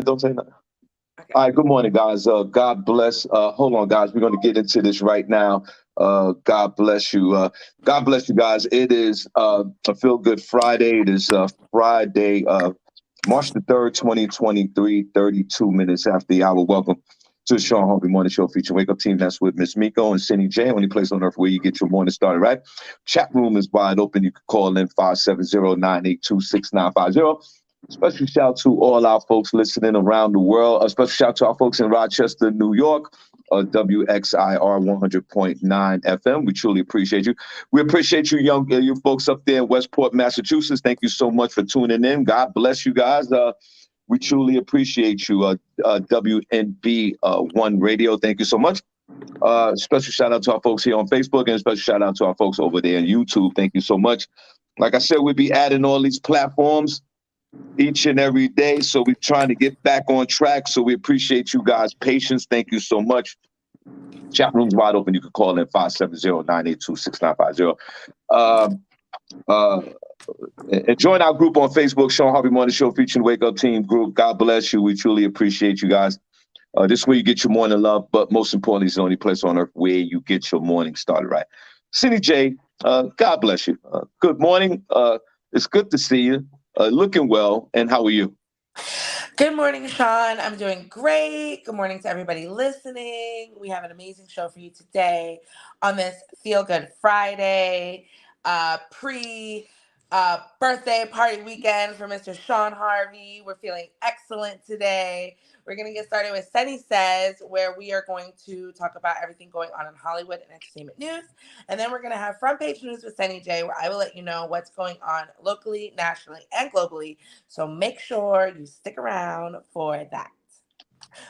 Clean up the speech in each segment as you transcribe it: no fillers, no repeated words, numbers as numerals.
Don't say nothing. Okay. All right, good morning, guys. God bless. Hold on, guys. We're going to get into this right now. God bless you. God bless you, guys. It is a Feel Good Friday. It is Friday, March the 3rd, 2023, 32 minutes after the hour. Welcome to the Shawn Harvey Morning Show featuring Wake Up Team. That's with Miss Miko and Cindy J. Only place on earth where you get your morning started, right? Chat room is wide open. You can call in 570-982-6950. Special shout out to all our folks listening around the world. A special shout out to our folks in Rochester, New York, WXIR 100.9 FM. We truly appreciate you. We appreciate you, you folks up there in Westport, Massachusetts. Thank you so much for tuning in. God bless you guys. We truly appreciate you. WNB One Radio. Thank you so much. Special shout out to our folks here on Facebook and special shout out to our folks over there on YouTube. Thank you so much. Like I said, we'll be adding all these platforms each and every day. So we're trying to get back on track. So we appreciate you guys' patience. Thank you so much. Chat room's wide open. You can call in 570-982-6950. And join our group on Facebook, Shawn Harvey Morning Show featuring Wake Up Team group. God bless you. We truly appreciate you guys. This is where you get your morning love, but most importantly, it's the only place on earth where you get your morning started right. Cindy J, God bless you. Good morning. It's good to see you. Looking well, and how are you? Good morning, Sean. I'm doing great. Good morning to everybody listening. We have an amazing show for you today on this Feel Good Friday, pre birthday party weekend for Mr. Shawn Harvey. We're feeling excellent today. We're going to get started with Sunny Says, where we are going to talk about everything going on in Hollywood and entertainment news. And then we're going to have front page news with Sunny J, where I will let you know what's going on locally, nationally, and globally. So make sure you stick around for that.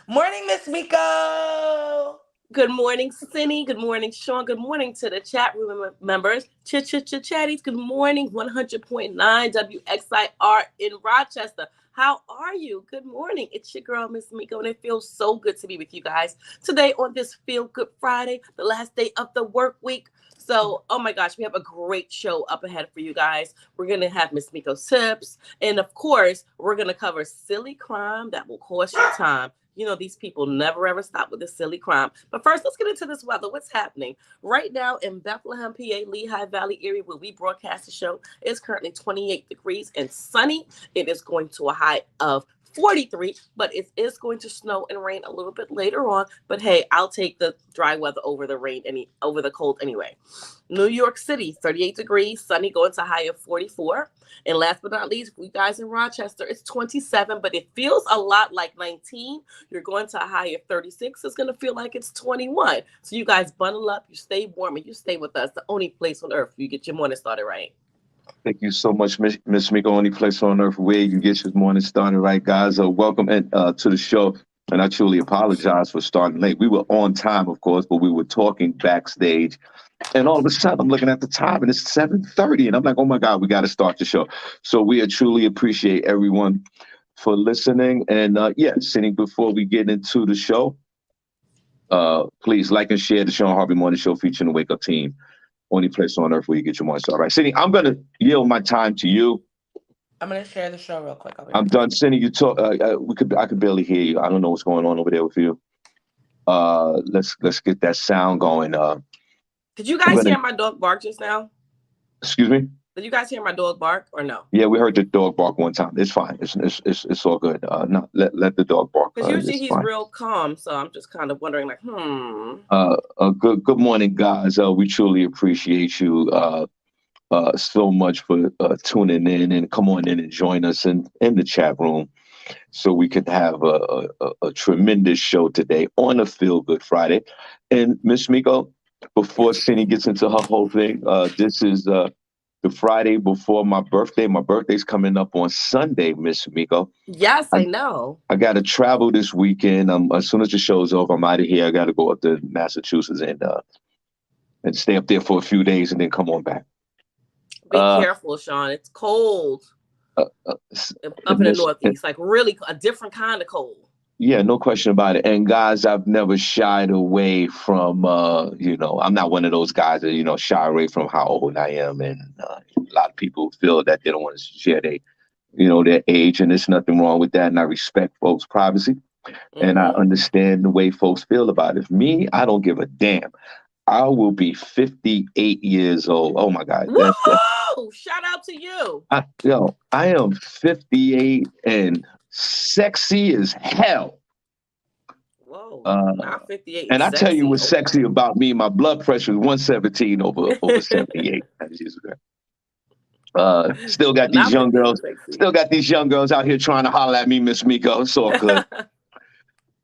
Morning, Miss Miko. Good morning, Cindy. Good morning, Sean. Good morning to the chat room members. Chatties. Good morning, 100.9 WXIR in Rochester. How are you? Good morning. It's your girl, Miss Miko, and it feels so good to be with you guys today on this Feel Good Friday, the last day of the work week. So, oh my gosh, we have a great show up ahead for you guys. We're going to have Miss Miko's tips. And of course, we're going to cover silly crime that will cost you time. You know, these people never ever stop with this silly crime. But first, let's get into this weather. What's happening? Right now in Bethlehem, PA, Lehigh Valley area where we broadcast the show, it's currently 28 degrees and sunny. It is going to a high of 43, but it is going to snow and rain a little bit later on. But hey, I'll take the dry weather over the rain, over the cold anyway. New York City, 38 degrees, sunny, going to a high of 44. And last but not least, you guys in Rochester, it's 27, but it feels a lot like 19. You're going to a high of 36. It's going to feel like it's 21. So you guys bundle up, you stay warm, and you stay with us. The only place on earth you get your morning started right. Thank you so much, Miss Miko. Only place on earth where you get your morning started right, guys. Welcome to the show. And I truly apologize for starting late. We were on time, of course, but we were talking backstage. And all of a sudden, I'm looking at the time, and it's 7:30. And I'm like, oh, my God, we got to start the show. So we truly appreciate everyone for listening. And, Cindy, before we get into the show, please like and share the Shawn Harvey Morning Show featuring the Wake Up Team. Only place on earth where you get your morning started. All right, Cindy, I'm going to yield my time to you. I'm going to share the show real quick. I'm done. Cindy, you talk. I could barely hear you. I don't know what's going on over there with you. Let's get that sound going. Did you guys hear my dog bark just now? Excuse me? Did you guys hear my dog bark or no? Yeah, we heard the dog bark one time. It's fine. It's all good. No, let the dog bark. Because usually he's real calm, so I'm just kind of wondering, like, Good morning, guys. We truly appreciate you so much for tuning in, and come on in and join us in the chat room so we can have a tremendous show today on a Feel Good Friday. And Miss Miko, before Cindy gets into her whole thing, this is the Friday before my birthday. My birthday's coming up on Sunday, Miss Miko. Yes, I know. I got to travel this weekend. As soon as the show's over, I'm out of here. I got to go up to Massachusetts and stay up there for a few days and then come on back. Be careful, Sean. It's cold up in the Northeast, like really a different kind of cold. Yeah, no question about it. And guys, I've never shied away from, I'm not one of those guys that, shy away from how old I am. And a lot of people feel that they don't want to share their age, and there's nothing wrong with that. And I respect folks' privacy, and I understand the way folks feel about it. Me, I don't give a damn. I will be 58 years old. Oh my God. Woo! Shout out to you. I am 58 and sexy as hell. Whoa. Not 58. And I tell you what's sexy about me. My blood pressure is 117 over 78. Still got these young girls. Still got these young girls out here trying to holler at me, Miss Miko. It's all good.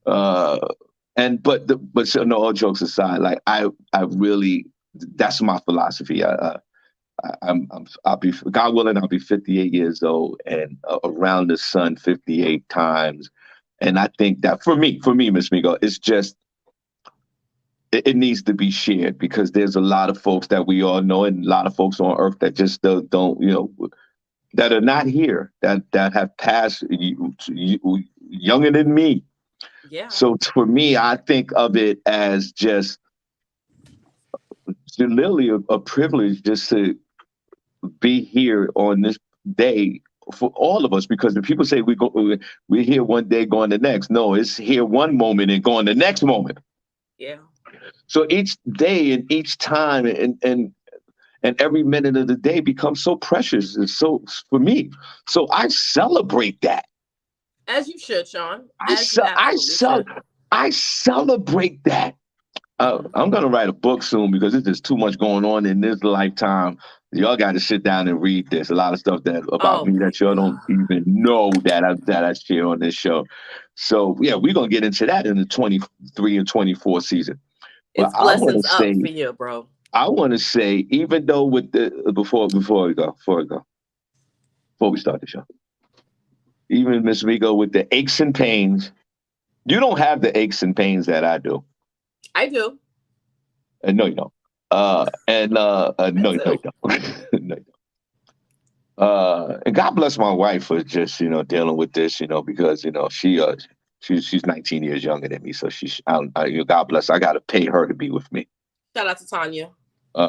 But no, all jokes aside, like I really, that's my philosophy. I'll be, God willing, I'll be 58 years old and around the sun 58 times. And I think that for me, Miss Miko, it's just, it needs to be shared, because there's a lot of folks that we all know, and a lot of folks on earth that just don't, that are not here, that have passed younger than me. Yeah. So for me, I think of it as just literally a privilege just to be here on this day for all of us, because the people say we're here one day, going the next. No, it's here one moment and going the next moment. Yeah. So each day and each time and every minute of the day becomes so precious. And so for me, so I celebrate that. As you should, Shawn. I celebrate that. I'm going to write a book soon, because there's just too much going on in this lifetime. Y'all got to sit down and read this. A lot of stuff about me that y'all don't even know that I share on this show. So yeah, we're going to get into that in the 23 and 24 season. It's but blessings up for you, bro. I want to say, even though with before we start the show, even Miss Miko, with the aches and pains, you don't have the aches and pains that I do. I do. No, you don't. No, you don't. No, you don't. And God bless my wife for just dealing with this, because she's 19 years younger than me, so God bless. I got to pay her to be with me. Shout out to Tanya.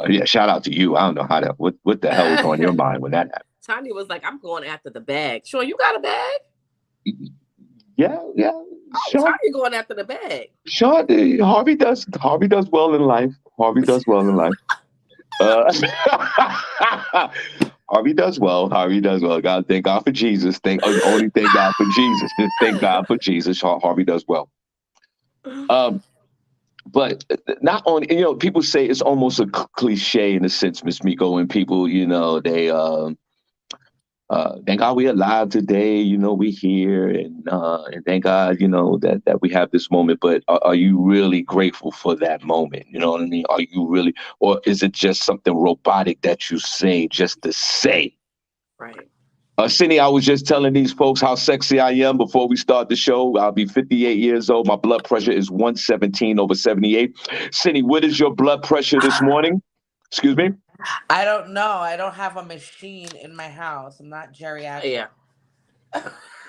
Yeah, shout out to you. I don't know how that. What the hell was on your mind when that happened? Tanya was like, "I'm going after the bag." Shawn, you got a bag? Yeah. Shawn, Tanya going after the bag. Shawn, Harvey does well in life. Harvey does well. God, thank God for Jesus. Only thank God for Jesus. Thank God for Jesus. Harvey does well. But not only, people say it's almost a cliche in a sense, Miss Miko, when people, they thank God we're alive today. We here, and thank God, that we have this moment. But are you really grateful for that moment? You know what I mean? Are you really, or is it just something robotic that you say just to say? Right. Cindy, I was just telling these folks how sexy I am before we start the show. I'll be 58 years old. My blood pressure is 117 over 78. Cindy, what is your blood pressure this morning? Excuse me? I don't know. I don't have a machine in my house. I'm not geriatric. Yeah.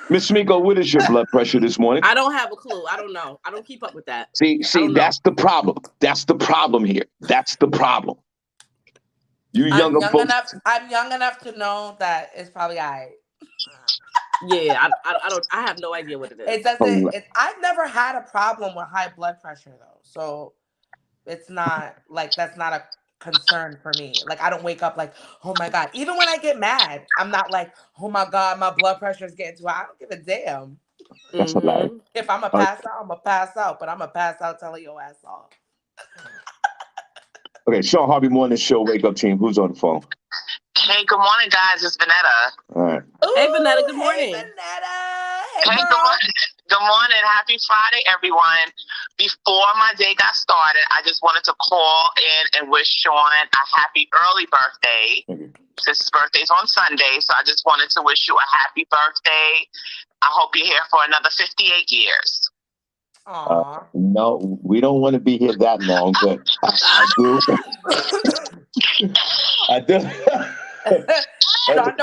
Miss Miko, what is your blood pressure this morning? I don't have a clue. I don't know. I don't keep up with that. See, that's the problem. That's the problem here. That's the problem. I'm young enough to know that it's probably all right. Yeah, I have no idea what it is. It doesn't. I've never had a problem with high blood pressure though, so it's not like that's not a concern for me. Like I don't wake up like, oh my God. Even when I get mad, I'm not like, oh my God, my blood pressure is getting too high. I don't give a damn. If I'm a pass out, I'm a pass out, but I'm a pass out telling your ass off. Okay, Shawn Harvey Morning Show, Wake Up Team. Who's on the phone? Hey, good morning, guys. It's Vanetta. All right. Ooh, hey, Vanetta. Good morning. Hey, Vanetta. Hey, good morning. Good morning. Happy Friday, everyone. Before my day got started, I just wanted to call in and wish Shawn a happy early birthday. His birthday's on Sunday, so I just wanted to wish you a happy birthday. I hope you're here for another 58 years. No, we don't want to be here that long, but I do. I do.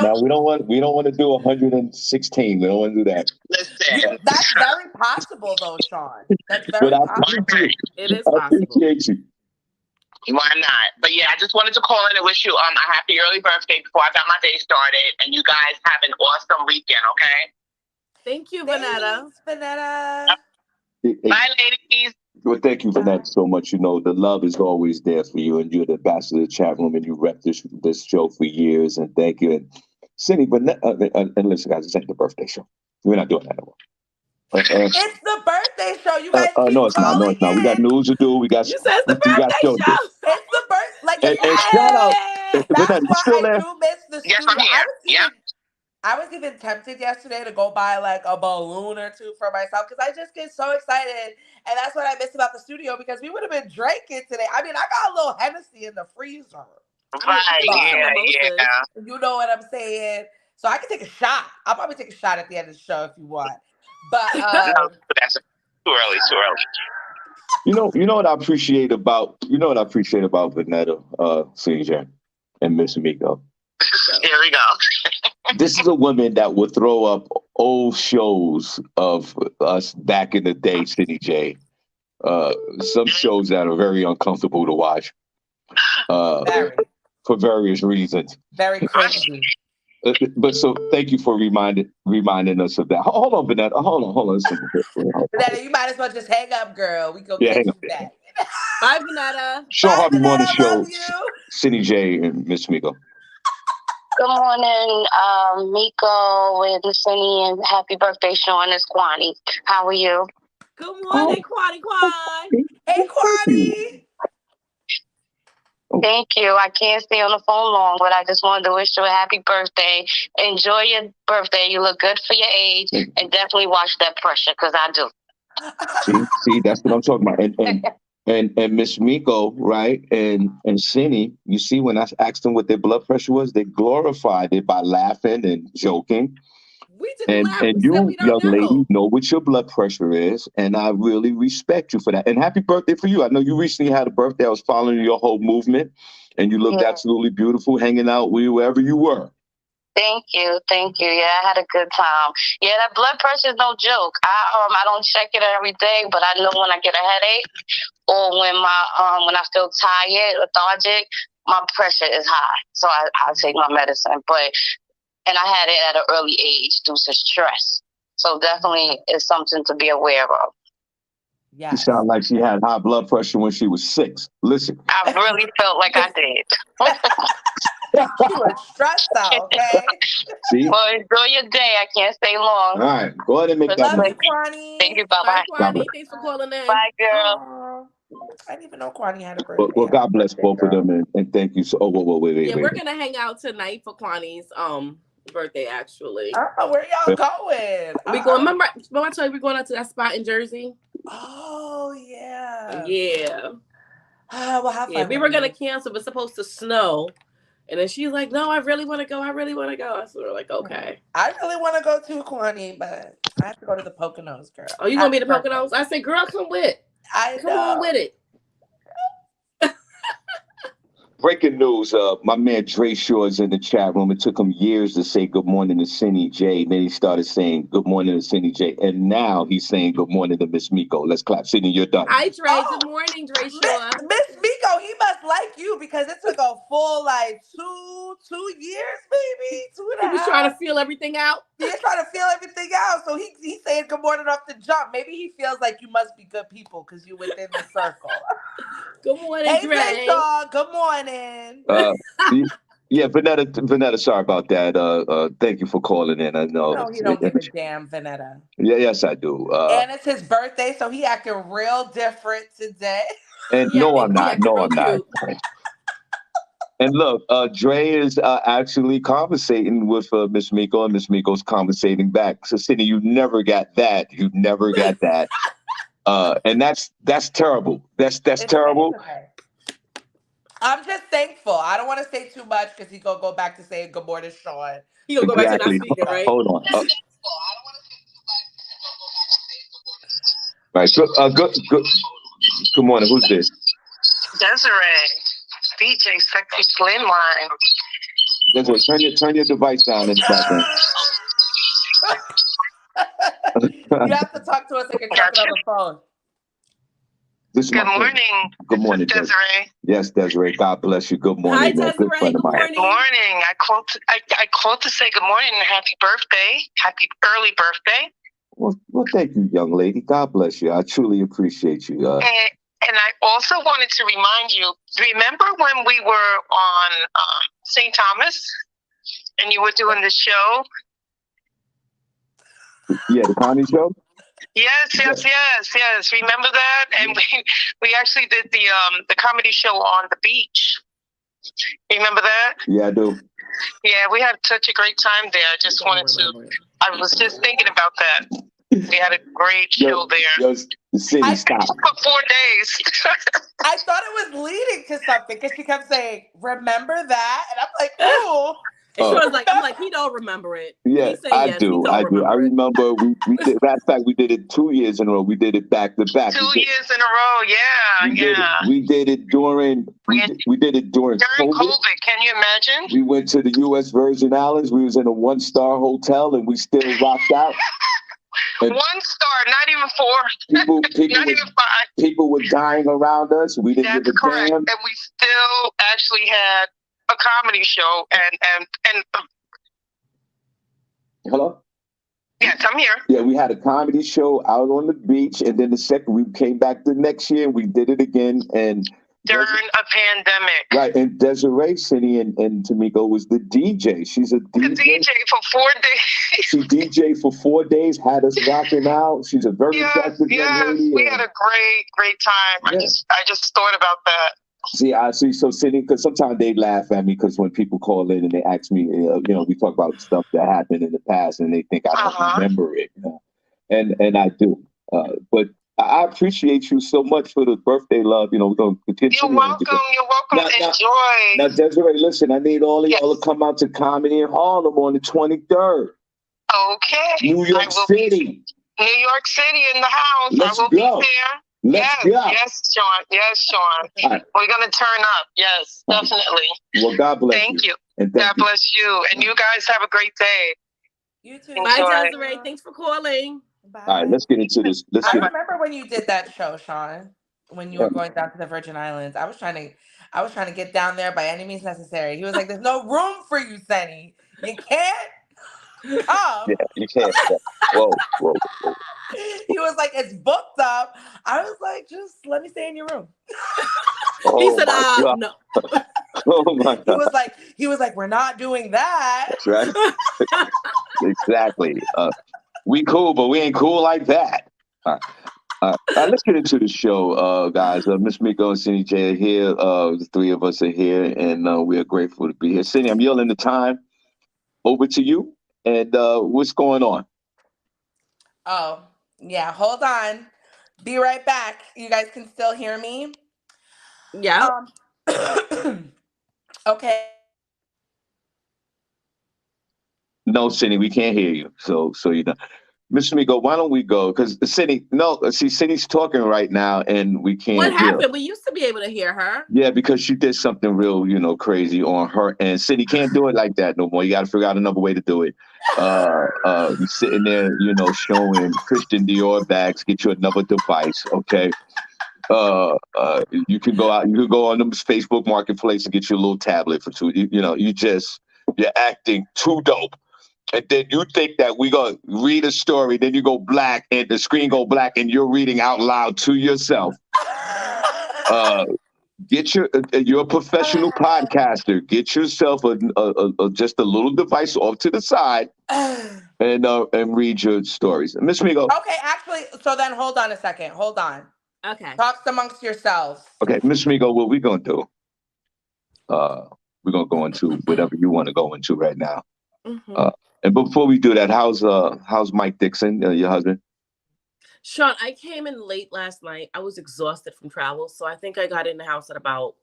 Now we don't want to do 116. We don't want to do that. Listen, that's very possible, though, Shawn. That's very possible. It is possible. I appreciate you. Why not? But yeah, I just wanted to call in and wish you a happy early birthday before I got my day started. And you guys have an awesome weekend, okay? Thank you, Thanks, Vanetta. Vanetta. Bye, ladies. Well, thank you for that so much. You know, the love is always there for you, and you're the ambassador of the chat room, and you rep this show for years. And thank you. And Cindy, but and listen, guys, this ain't the birthday show. We're not doing that anymore. It's the birthday show. You guys keep no, it's not. No, calling it's not. We got it. news to do. We got You said it's the we got birthday show to do. show. It's the birth. Like, And shout out. that's Vanetta, you why still I there? do miss the Yes, studio. I'm here. I was even tempted yesterday to go buy like a balloon or two for myself because I just get so excited. And that's what I miss about the studio because we would have been drinking today. I mean, I got a little Hennessy in the freezer. Right, yeah. You know what I'm saying? So I can take a shot. I'll probably take a shot at the end of the show if you want. But No, that's too early. You know what I appreciate about Vanetta, CJ, and Miss Miko. Here we go. This is a woman that would throw up old shows of us back in the day, City J. Some shows that are very uncomfortable to watch. For various reasons. Very cringy. But so thank you for reminding us of that. Hold on, Vanetta. Hold on. Vanetta, you might as well just hang up, girl. We go catch you back. Bye, Vanetta. Shawn Harvey Morning Show. Love you. Cindy J and Miss Miko. Good morning, Miko and Cindy, and happy birthday, Shawn. It's Kwani. How are you? Good morning, Kwani. Hey, Kwani. Thank you. I can't stay on the phone long, but I just wanted to wish you a happy birthday. Enjoy your birthday. You look good for your age, and definitely watch that pressure, because I do. See, that's what I'm talking about. And Miss Miko, right? And Cindy, you see, when I asked them what their blood pressure was, they glorified it by laughing and joking. We didn't laugh. And you, young lady, know what your blood pressure is, and I really respect you for that. And happy birthday for you. I know you recently had a birthday. I was following your whole movement, and you looked absolutely beautiful hanging out wherever you were. Thank you. Yeah, I had a good time. Yeah, that blood pressure is no joke. I don't check it every day, but I know when I get a headache or when when I feel tired, lethargic, my pressure is high. So I take my medicine. And I had it at an early age due to stress. So definitely it's something to be aware of. Yeah. You sound like she had high blood pressure when she was 6. Listen. I really felt like I did. You were stressed out, okay? See? Well, enjoy your day. I can't stay long. All right. Go ahead and make that Love move. you, Kwani. Thank you. Bye-bye. Kwani. Thanks for calling in. Bye, girl. I didn't even know Kwani had a birthday. Well, God bless both of them, and thank you. So, wait. Yeah, we're gonna hang out tonight for Kwani's birthday. Actually, where y'all going? We going. Remember I told you we're going out to that spot in Jersey? Oh yeah. Well, have fun. We were gonna cancel. It's supposed to snow. And then she's like, no, I really want to go. So we're like, okay. I really want to go too, Kwani, but I have to go to the Poconos, girl. Oh, you going to be the Poconos? I said, girl, come with. Come on with it. Breaking news, my man Dre Shaw is in the chat room. It took him years to say good morning to Cindy J. Then he started saying good morning to Cindy J. And now he's saying good morning to Miss Miko. Let's clap. Cindy, you're done. Hi, Dre. Good morning, Dre Shaw. Miss Miko, he must like you because it took a full like two years, maybe 2.5. He was trying to feel everything out. He's trying to feel everything out. So he saying good morning off the jump. Maybe he feels like you must be good people because you're within the circle. Good morning, Dre. Hey, Shaw. Good morning. Yeah, Vanetta, sorry about that. Thank you for calling in. I know. No, you don't give a damn, Vanetta. Yeah, yes, I do. And it's his birthday, so he acting real different today. And no, I'm not. And look, Dre is actually conversating with Miss Miko, and Miss Miko's conversating back. So, Cindy, you never got that. And that's terrible. That's terrible. Okay. I'm just thankful. I don't want to say too much because he's gonna go back to saying good morning, Shawn. He gonna go back to not speaking, right? Hold on. Right. Good morning. Who's this? Desiree, DJ Sexy Slimline. Desiree, turn your device down in the background. You have to talk to us like a captain on the phone. Good morning. Good morning, Desiree. Yes, Desiree. God bless you. Good morning. Hi, Desiree. Good morning. Good morning. I called to say good morning and happy birthday. Happy early birthday. Well, thank you, young lady. God bless you. I truly appreciate you. And I also wanted to remind you, remember when we were on St. Thomas and you were doing the show? Yeah, the comedy show? Yes. Remember that? And we actually did the comedy show on the beach. Remember that? Yeah, I do. Yeah, we had such a great time there. I was just thinking about that. We had a great show there. The city stopped. For 4 days. I thought it was leading to something because she kept saying, remember that? And I'm like, ooh. And she was like, I'm like, he don't remember it. Yeah, I do. I remember we did, matter of fact, we did it 2 years in a row. We did it back to back. 2 years in a row, yeah. We did it during COVID. Can you imagine? We went to the U.S. Virgin Islands. We was in a 1-star hotel and we still rocked out. And 1 star, not even 4. Not even 5. People were dying around us. We didn't give a damn. And we still actually had a comedy show and Hello? Yes, I'm here. Yeah, we had a comedy show out on the beach, and then we came back the next year and we did it again. And during a pandemic. Right, and Desiree, Cindy, and Tamiko was the DJ. She's a DJ. The DJ for 4 days. She DJ for 4 days, had us rocking out. She's a very attractive young lady. We had a great time. Yeah. I just thought about that. See, so Cindy, because sometimes they laugh at me because when people call in and they ask me, we talk about stuff that happened in the past and they think I don't remember it. And I do. But I appreciate you so much for the birthday love. We're going to continue. You're welcome. Enjoy. Now, Desiree, listen, I need all of y'all to come out to Comedy in Harlem on the 23rd. Okay. New York City in the house. Let's I will go. be there. Let's go. Yes, Shawn. Right. We're going to turn up. Yes, definitely. Well, God bless you. Thank you. God bless you. And you guys have a great day. You too. Bye, Desiree. Thanks for calling. Bye. All right, let's get into this. I remember when you did that show, Shawn, when you were going down to the Virgin Islands. I was trying to get down there by any means necessary. He was like, there's no room for you, Senny. You can't come. Yeah, you can't. Whoa. He was like, it's booked up. I was like, just let me stay in your room. He said, no. Oh my God. He was like, we're not doing that. That's right. Exactly. We cool, but we ain't cool like that. All right, let's get into the show, guys. Miss Miko and Cindy J are here. The three of us are here, and we are grateful to be here. Cindy, I'm yielding the time over to you. And what's going on? Oh, yeah. Hold on. Be right back. You guys can still hear me? Yeah. Okay. No, Cindy, we can't hear you. So you know. Mr. Miko, why don't we go? Because Cindy's talking right now, and we can't. What happened? We used to be able to hear her. Yeah, because she did something real, crazy on her, and Cindy can't do it like that no more. You got to figure out another way to do it. You sitting there, showing Christian Dior bags. Get you another device, okay? You can go out. You can go on the Facebook Marketplace and get you a little tablet for $2. You're acting too dope. And then you think that we gonna read a story, then you go black and the screen go black and you're reading out loud to yourself. You're a professional podcaster. Get yourself just a little device off to the side and read your stories. Miss Migo. Okay, actually, so then hold on a second. Hold on. Okay. Talk amongst yourselves. Okay, Miss Migo, what we gonna do? We're gonna go into whatever you want to go into right now. Mm-hmm. And before we do that, how's Mike Dixon, your husband? Shawn, I came in late last night. I was exhausted from travel, so I think I got in the house at about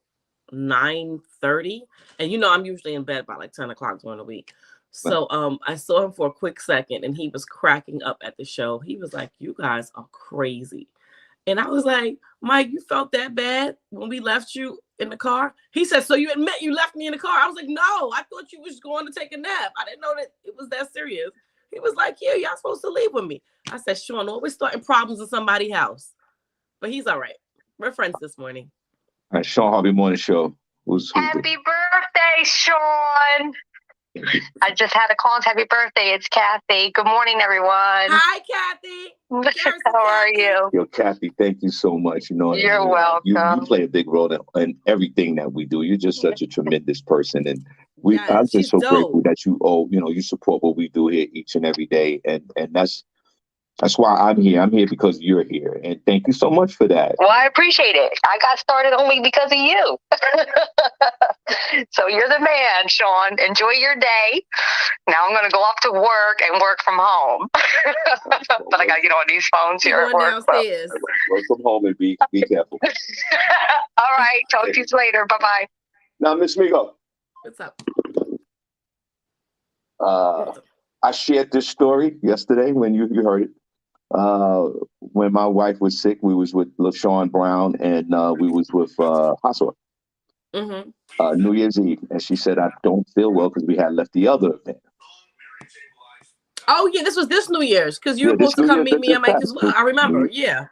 9:30. And I'm usually in bed by like 10 o'clock during the week. So I saw him for a quick second, and he was cracking up at the show. He was like, "You guys are crazy." And I was like, "Mike, you felt that bad when we left you in the car?" He said, "So you admit you left me in the car?" I was like, "No, I thought you was going to take a nap. I didn't know that it was that serious." He was like, "Yeah, y'all supposed to leave with me." I said, "Shawn, always starting problems in somebody's house." But he's all right. We're friends this morning. All right, Shawn Harvey Morning Show. Happy birthday, Shawn. I just had a call. Happy birthday. It's Kathy. Good morning, everyone. Hi, Kathy. How are you? Yo, Kathy, thank you so much. You know, you're welcome. You play a big role in everything that we do. You're just such a tremendous person, and I'm just so grateful that you support what we do here each and every day, and that's why I'm here. I'm here because you're here, and thank you so much for that. Well, I appreciate it. I got started only because of you. So you're the man, Shawn. Enjoy your day. Now I'm going to go off to work and work from home. But I got to get on these phones here at work. Downstairs. Work from home and be careful. All right. Talk to you later. Bye-bye. Now, Miss Migo. What's up? I shared this story yesterday when you heard it. When my wife was sick, we was with LaShawn Brown, and we was with Hassor. New Year's Eve, and she said, I don't feel well because we had left the other event. Oh yeah, this was this New Year's because you were supposed to come meet me at Mike as well. I remember, yeah.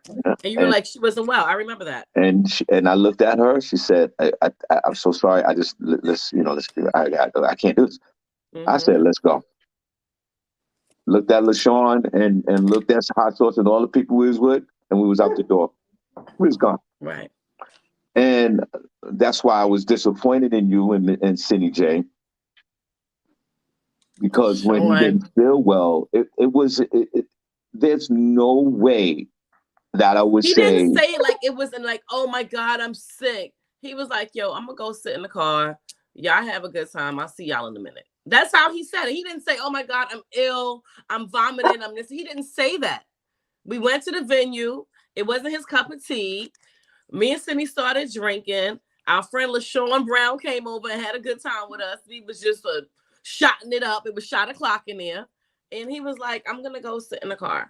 And you were like, she wasn't well. I remember that. And I looked at her. She said, I'm so sorry. I just I can't do this. I said, let's go. Looked at LaShawn and looked at Hot Sauce and all the people we was with, and we was out the door. We was gone. Right. And that's why I was disappointed in you and Cindy J. Because when you didn't feel well, there's no way that I would say. He didn't say it like it wasn't like, oh my God, I'm sick. He was like, yo, I'm gonna go sit in the car. Y'all have a good time. I'll see y'all in a minute. That's how he said it. He didn't say, oh my God, I'm ill. I'm vomiting. I'm this. He didn't say that. We went to the venue. It wasn't his cup of tea. Me and Cindy started drinking. Our friend LaShawn Brown came over and had a good time with us. He was just shotting it up. It was shot o'clock in there. And he was like, I'm going to go sit in the car.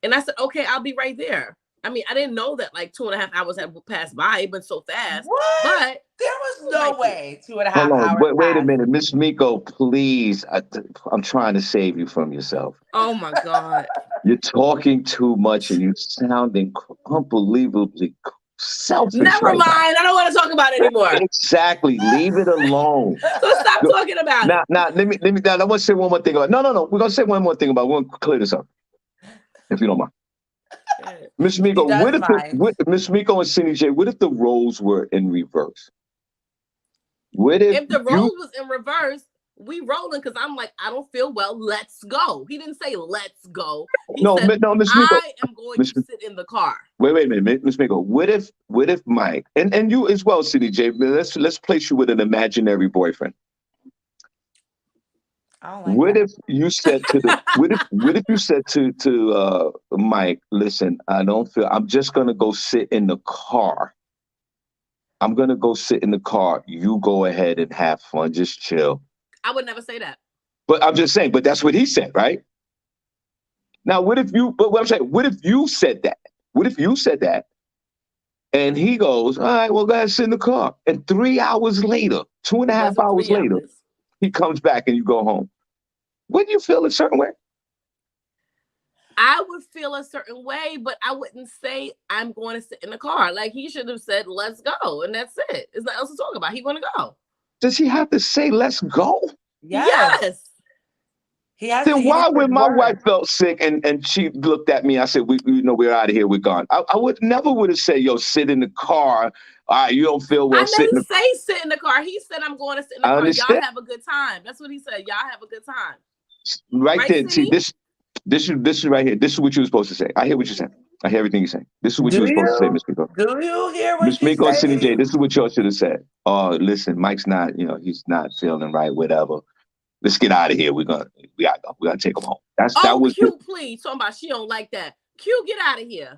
And I said, okay, I'll be right there. I mean, I didn't know that like 2.5 hours had passed by. It went so fast. What? But there was no way 2.5 hours. Wait a minute. Miss Miko, please. I'm trying to save you from yourself. Oh, my God. You're talking too much and you're sounding unbelievably selfish. Never mind. I don't want to talk about it anymore. Exactly. Leave it alone. So stop talking about it. Now, let me. Now, I want to say one more thing about. No. We're gonna say one more thing about. We're gonna clear this up, if you don't mind. Miss Miko, Miss Miko and Cindy J, what if the roles were in reverse? What if the roles was in reverse? We rolling because I'm like, I don't feel well. Let's go. He didn't say let's go. He said, Miss Miko, I am going to sit in the car. Wait a minute, Miss Miko. What if Mike and you as well, Cindy J? Let's place you with an imaginary boyfriend. What if you said to what if you said to Mike, listen, I don't feel. I'm just gonna go sit in the car. I'm gonna go sit in the car. You go ahead and have fun. Just chill. I would never say that. But I'm just saying. But that's what he said, right? Now, what if you? But what I'm saying, what if you said that? What if you said that? And he goes, all right, well, go ahead, sit in the car. And 3 hours later, 2.5 hours later, he comes back and you go home. Wouldn't you feel a certain way? I would feel a certain way, but I wouldn't say I'm going to sit in the car. Like he should have said, let's go. And that's it. There's nothing else to talk about. He's going to go. Does he have to say, let's go? Yes. He has. Then why, when my wife felt sick and she looked at me, I said, we're out of here. We're gone. I would never have said, yo, sit in the car. All right, you don't feel well. I didn't say sit in the car. He said, I'm going to sit in the car. Understand. Y'all have a good time. That's what he said. Y'all have a good time. Right there. See, this is right here. This is what you were supposed to say. I hear what you're saying. I hear everything you're saying. This is what you were supposed to say, Miss Miko. Do you hear what Miss Miko and Cindy J, this is what y'all should have said. Oh, listen, Mike's not, he's not feeling right, whatever. Let's get out of here. We gotta go. We gotta take him home. That was Q, please. Talking about she don't like that. Q, get out of here.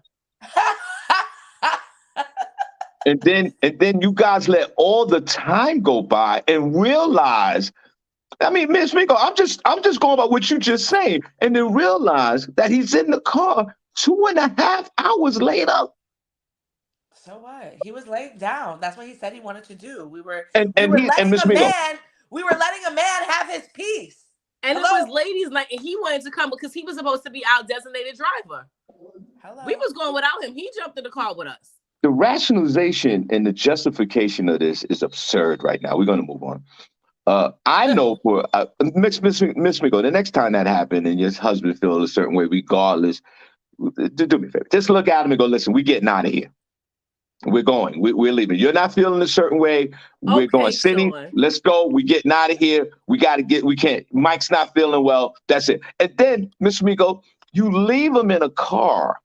And then you guys let all the time go by and realize. I mean, Miss Miko, I'm just going by what you just saying, and then realize that he's in the car 2.5 hours later. So what? He was laying down. That's what he said he wanted to do. We were letting a man have his peace. And It was ladies' night, and he wanted to come because he was supposed to be our designated driver. Hello. We was going without him. He jumped in the car with us. the rationalization and the justification of this is absurd right now. We're going to move on. I know for Miss Miko, the next time that happened and your husband feels a certain way, regardless, do me a favor. Just look at him and go, listen, we're getting out of here. We're going. We're leaving. You're not feeling a certain way. We're going. Cindy, let's go. We're getting out of here. We can't. Mike's not feeling well. That's it. And then, Miss Miko, you leave him in a car.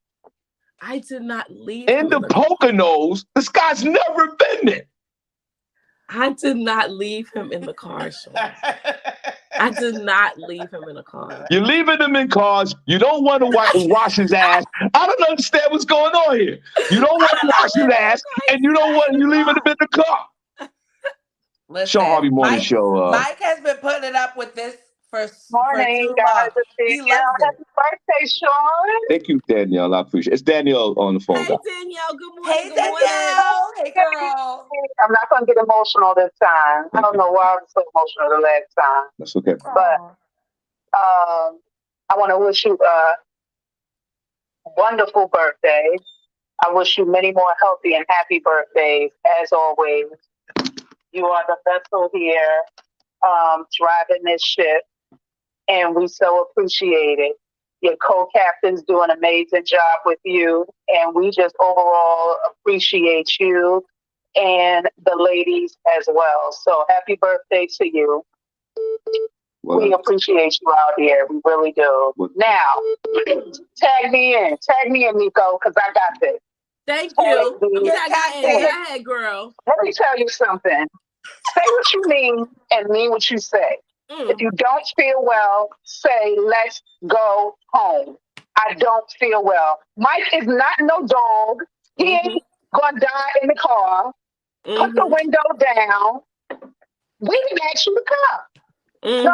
I did not leave in the Poconos. This guy's never been there. I did not leave him in the car, Shawn. I did not leave him in a car. You're leaving him in cars. You don't want to wash his ass. I don't understand what's going on here. You don't want to wash his ass, and you leaving him in the car. Listen, Shawn Harvey Morning Show. Mike has been putting it up with this for too long. He loves it. Happy birthday, Shawn. Thank you, Danielle. I appreciate it. It's Danielle on the phone. Hey, Danielle. Good morning. Hey, Danielle. Hey, girl. I'm not going to get emotional this time. I don't know why I was so emotional the last time. That's okay. But I want to wish you a wonderful birthday. I wish you many more healthy and happy birthdays, as always. You are the vessel here, driving this ship, and we so appreciate it. Your co-captains do an amazing job with you, and we just overall appreciate you and the ladies as well. So happy birthday to you. Well, we appreciate you out here. We really do. Now, tag me in, Miko, because I got this. Thank you. Go ahead, girl. Let me tell you something. Say what you mean and mean what you say. If you don't feel well, say, let's go home. I don't feel well. Mike is not no dog. He ain't going to die in the car. Put the window down. We didn't ask you to come. No,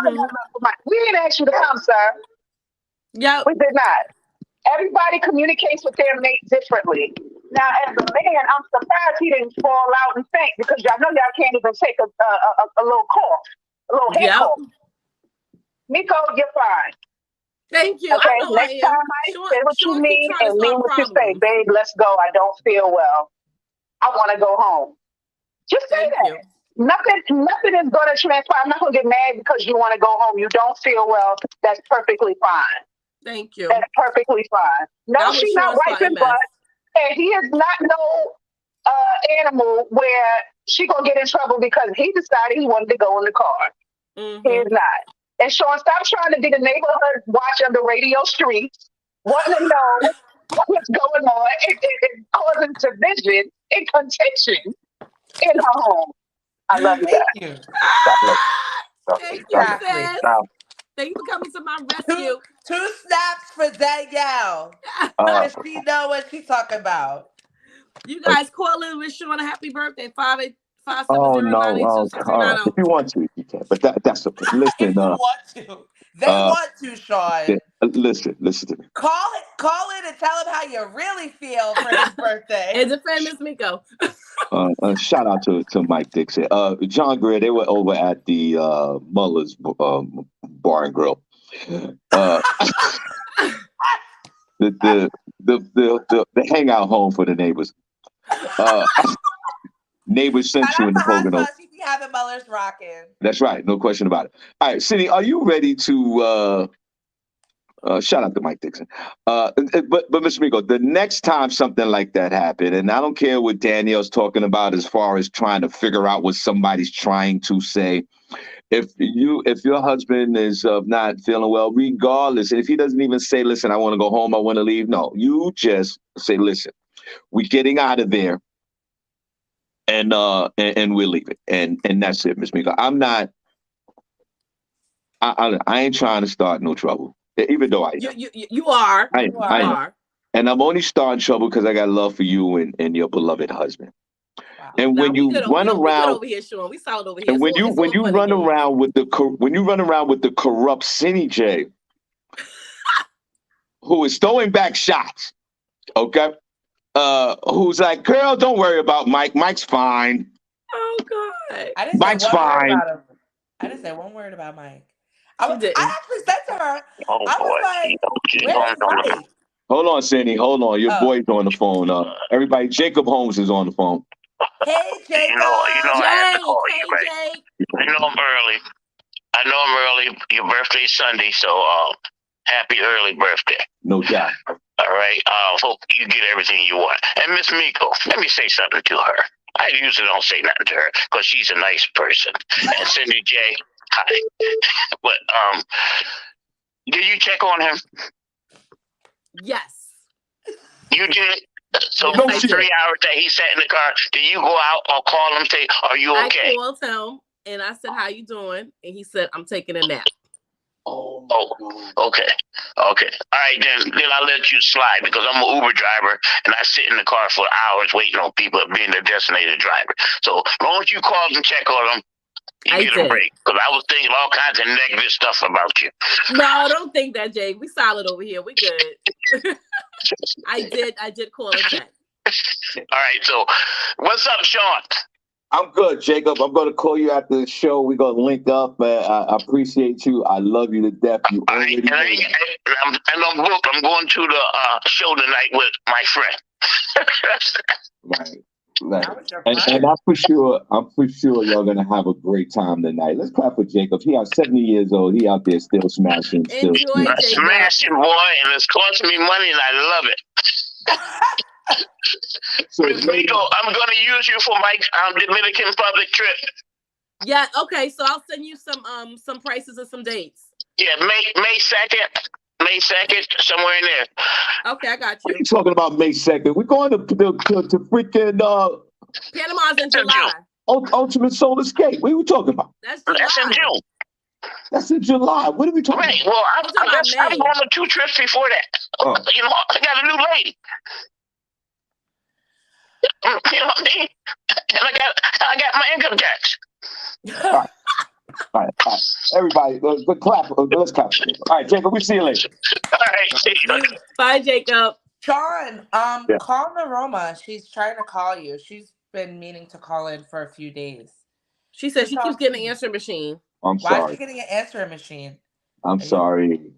we didn't ask you to come, sir. Yeah, we did not. Everybody communicates with their mate differently. Now, as a man, I'm surprised he didn't fall out and faint because y'all know y'all can't even take a little cough, a little head cough. Miko, you're fine. Thank you. Okay, next time I say what you mean and mean what you say. Babe, let's go. I don't feel well. I want to go home. Just say that. Nothing is going to transpire. I'm not going to get mad because you want to go home. You don't feel well. That's perfectly fine. Thank you. That's perfectly fine. No, she's not wiping butt. And he is not no animal where she going to get in trouble because he decided he wanted to go in the car. He is not. And Shawn, stop trying to be the neighborhood watch on the radio streets, wanting to know what's going on. It causing division and contention in her home. I love you guys. Thank you. Thank you, sis. Thank you for coming to my rescue. Two snaps for Danielle. Does she know what she's talking about? You guys call in with Shawn a happy birthday. 570-982-6390. If you want to, you can. But that's okay. Listen, if you want to. They want to, Shawn. Listen to me. Call in and tell him how you really feel for his birthday. And defend Miss Miko. Shout out to Mike Dixon. John Greer, they were over at the Muller's Bar and Grill. The hangout home for the neighbors. Neighbors sent you in the Poconos. You be having Muller's rocking. That's right, no question about it. All right, Cindy, are you ready to? Shout out to Mike Dixon. But Mr. Miko, the next time something like that happened, and I don't care what Danielle's talking about as far as trying to figure out what somebody's trying to say. If your husband is not feeling well, regardless, and if he doesn't even say, listen, I want to go home, I want to leave. No, you just say, listen, we're getting out of there. And we're leaving, and that's it, Miss Miko. I'm not. I ain't trying to start no trouble, even though you are. I are. And I'm only starting trouble because I got love for you and your beloved husband. Wow. And when you run around over here, Shawn, we solid over here. And when you run around with the corrupt Cindy J, who is throwing back shots, okay. Who's like, girl, don't worry about Mike. Mike's fine. Oh God, Mike's fine. I didn't say one word about Mike. I actually said to her, I was like, where's Mike? Hold on, Cindy. Hold on. Your boy's on the phone. Everybody, Jacob Holmes is on the phone. Hey, Jacob. I have to Jake, call hey you, right? Jake. I know I'm early. Your birthday's Sunday, so happy early birthday. No doubt. All right. Hope you get everything you want. And Miss Miko, let me say something to her. I usually don't say nothing to her because she's a nice person. And Cindy J, hi. But did you check on him? Yes. You did. So Yes, the 3 hours that he sat in the car, did you go out or call him? Say, are you okay? I called him and I said, "How you doing?" And he said, "I'm taking a nap." Oh, okay. All right, then I'll let you slide because I'm an Uber driver and I sit in the car for hours waiting on people being the designated driver. So as long as you call and check on them, you get a break. Because I was thinking all kinds of negative stuff about you. No, don't think that, Jay. We solid over here. We good. I did call and check. All right, so what's up, Shawn? I'm good, Jacob. I'm going to call you after the show. We're going to link up, man. I appreciate you. I love you to death. You already know that. I'm booked. I'm going to the show tonight with my friend. Right. And I'm for sure y'all going to have a great time tonight. Let's clap for Jacob. He is 70 years old. He out there still smashing. Enjoy, Jacob. Smashing, boy, and it's costing me money, and I love it. So, Rico, I'm going to use you for my Dominican Republic trip. Yeah, okay. So I'll send you some prices and some dates. Yeah, May 2nd, somewhere in there. Okay, I got you. What are you talking about May 2nd? We're going to freaking Panama's in July. Ultimate Solar Skate. What are we talking about? That's July. That's in June. That's in July. What are we talking about? Well, I'm going on 2 trips before that. You know, I got a new lady. You know what I mean? And I got my income tax. All right. Everybody, clap. Let's clap. All right, Jacob, we'll see you later. All right. Bye, Jacob. Sean, call Naroma. She's trying to call you. She's been meaning to call in for a few days. She said she keeps getting an answering machine. I'm sorry. Why is she getting an answering machine? I'm sorry.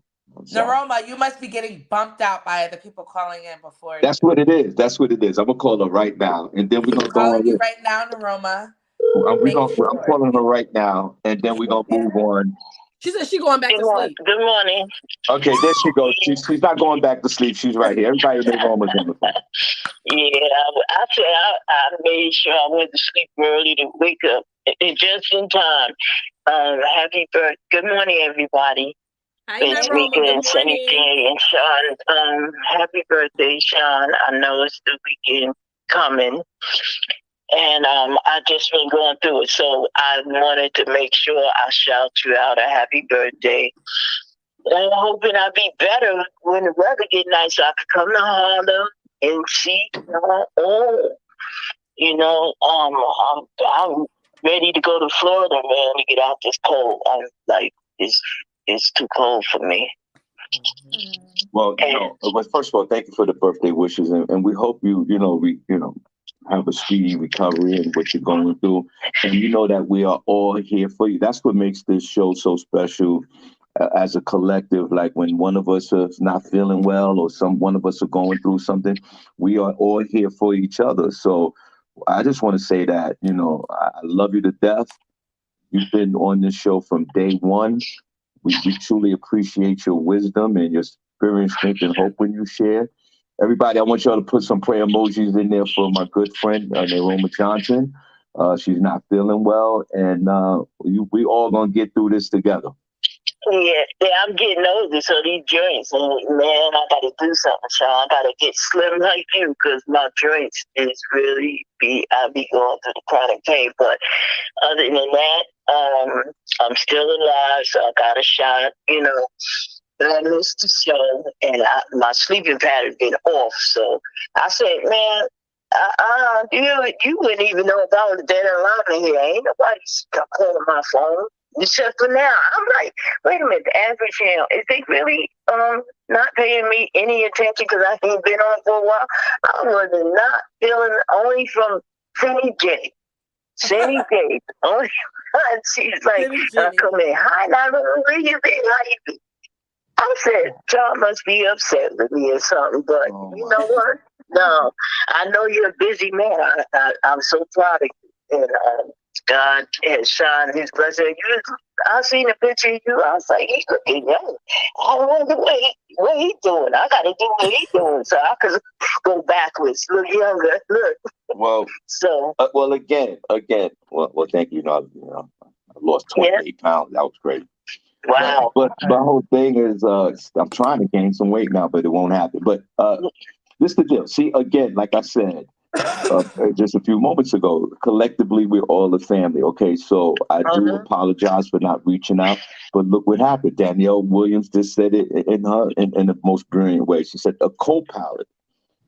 Naroma, you must be getting bumped out by the people calling in before. That's what it is. I'm gonna call her right now, and then we're gonna go on. You right now, Naroma. I'm calling her right now, and then we're gonna move on. She said she's going back to sleep. Good morning. Okay, there she goes. She's not going back to sleep. She's right here. Everybody in the room is on the phone. Yeah, I said I made sure I went to sleep early to wake up just in time. Happy birthday. Good morning, everybody. It's weekend, Sunny Day, and Sean. Happy birthday, Sean. I know it's the weekend coming. And I just been going through it, so I wanted to make sure I shout you out a happy birthday. And I'm hoping I'll be better when the weather get nice, so I can come to Harlem and see. I'm ready to go to Florida, man, to get out this cold. I'm like, it's too cold for me. Well, first of all, thank you for the birthday wishes, and we hope you have a speedy recovery in what you're going through. And you know that we are all here for you. That's what makes this show so special as a collective. Like when one of us is not feeling well or one of us are going through something, we are all here for each other. So I just want to say that, I love you to death. You've been on this show from day one. We truly appreciate your wisdom and your spirit, strength, and hope when you share. Everybody, I want y'all to put some prayer emojis in there for my good friend, Naroma Johnson. She's not feeling well, and we all gonna get through this together. Yeah, I'm getting older, so these joints, and man, I gotta do something, Sean. I gotta get slim like you, because my joints is really I be going through the chronic pain. But other than that, I'm still alive, so I got a shot, But I missed the show, and my sleeping pattern been off. So I said, man, you wouldn't even know if I was dead or alive in here. Ain't nobody calling my phone. Except for now. I'm like, wait a minute, the average channel, is they really not paying me any attention because I ain't been on for a while? I was not feeling only from Cindy J. Only she's like, come in, hi, Nana, where you been? How you been? I said, John must be upset with me or something, but you know what? No, I know you're a busy man. I'm so proud of you. And God has shined his blessing. I seen a picture of you. I was like, he's looking young. I wonder what he doing. I got to do what he doing so I could go backwards, look younger. Look. Well, so. Well, again. Well, thank you. I lost 28 pounds. That was great. Wow. But my whole thing is, I'm trying to gain some weight now, but it won't happen. But this is the deal. See, again, like I said just a few moments ago, collectively, we're all a family. Okay, so I do apologize for not reaching out, but look what happened. Danielle Williams just said it in the most brilliant way. She said a co-pilot.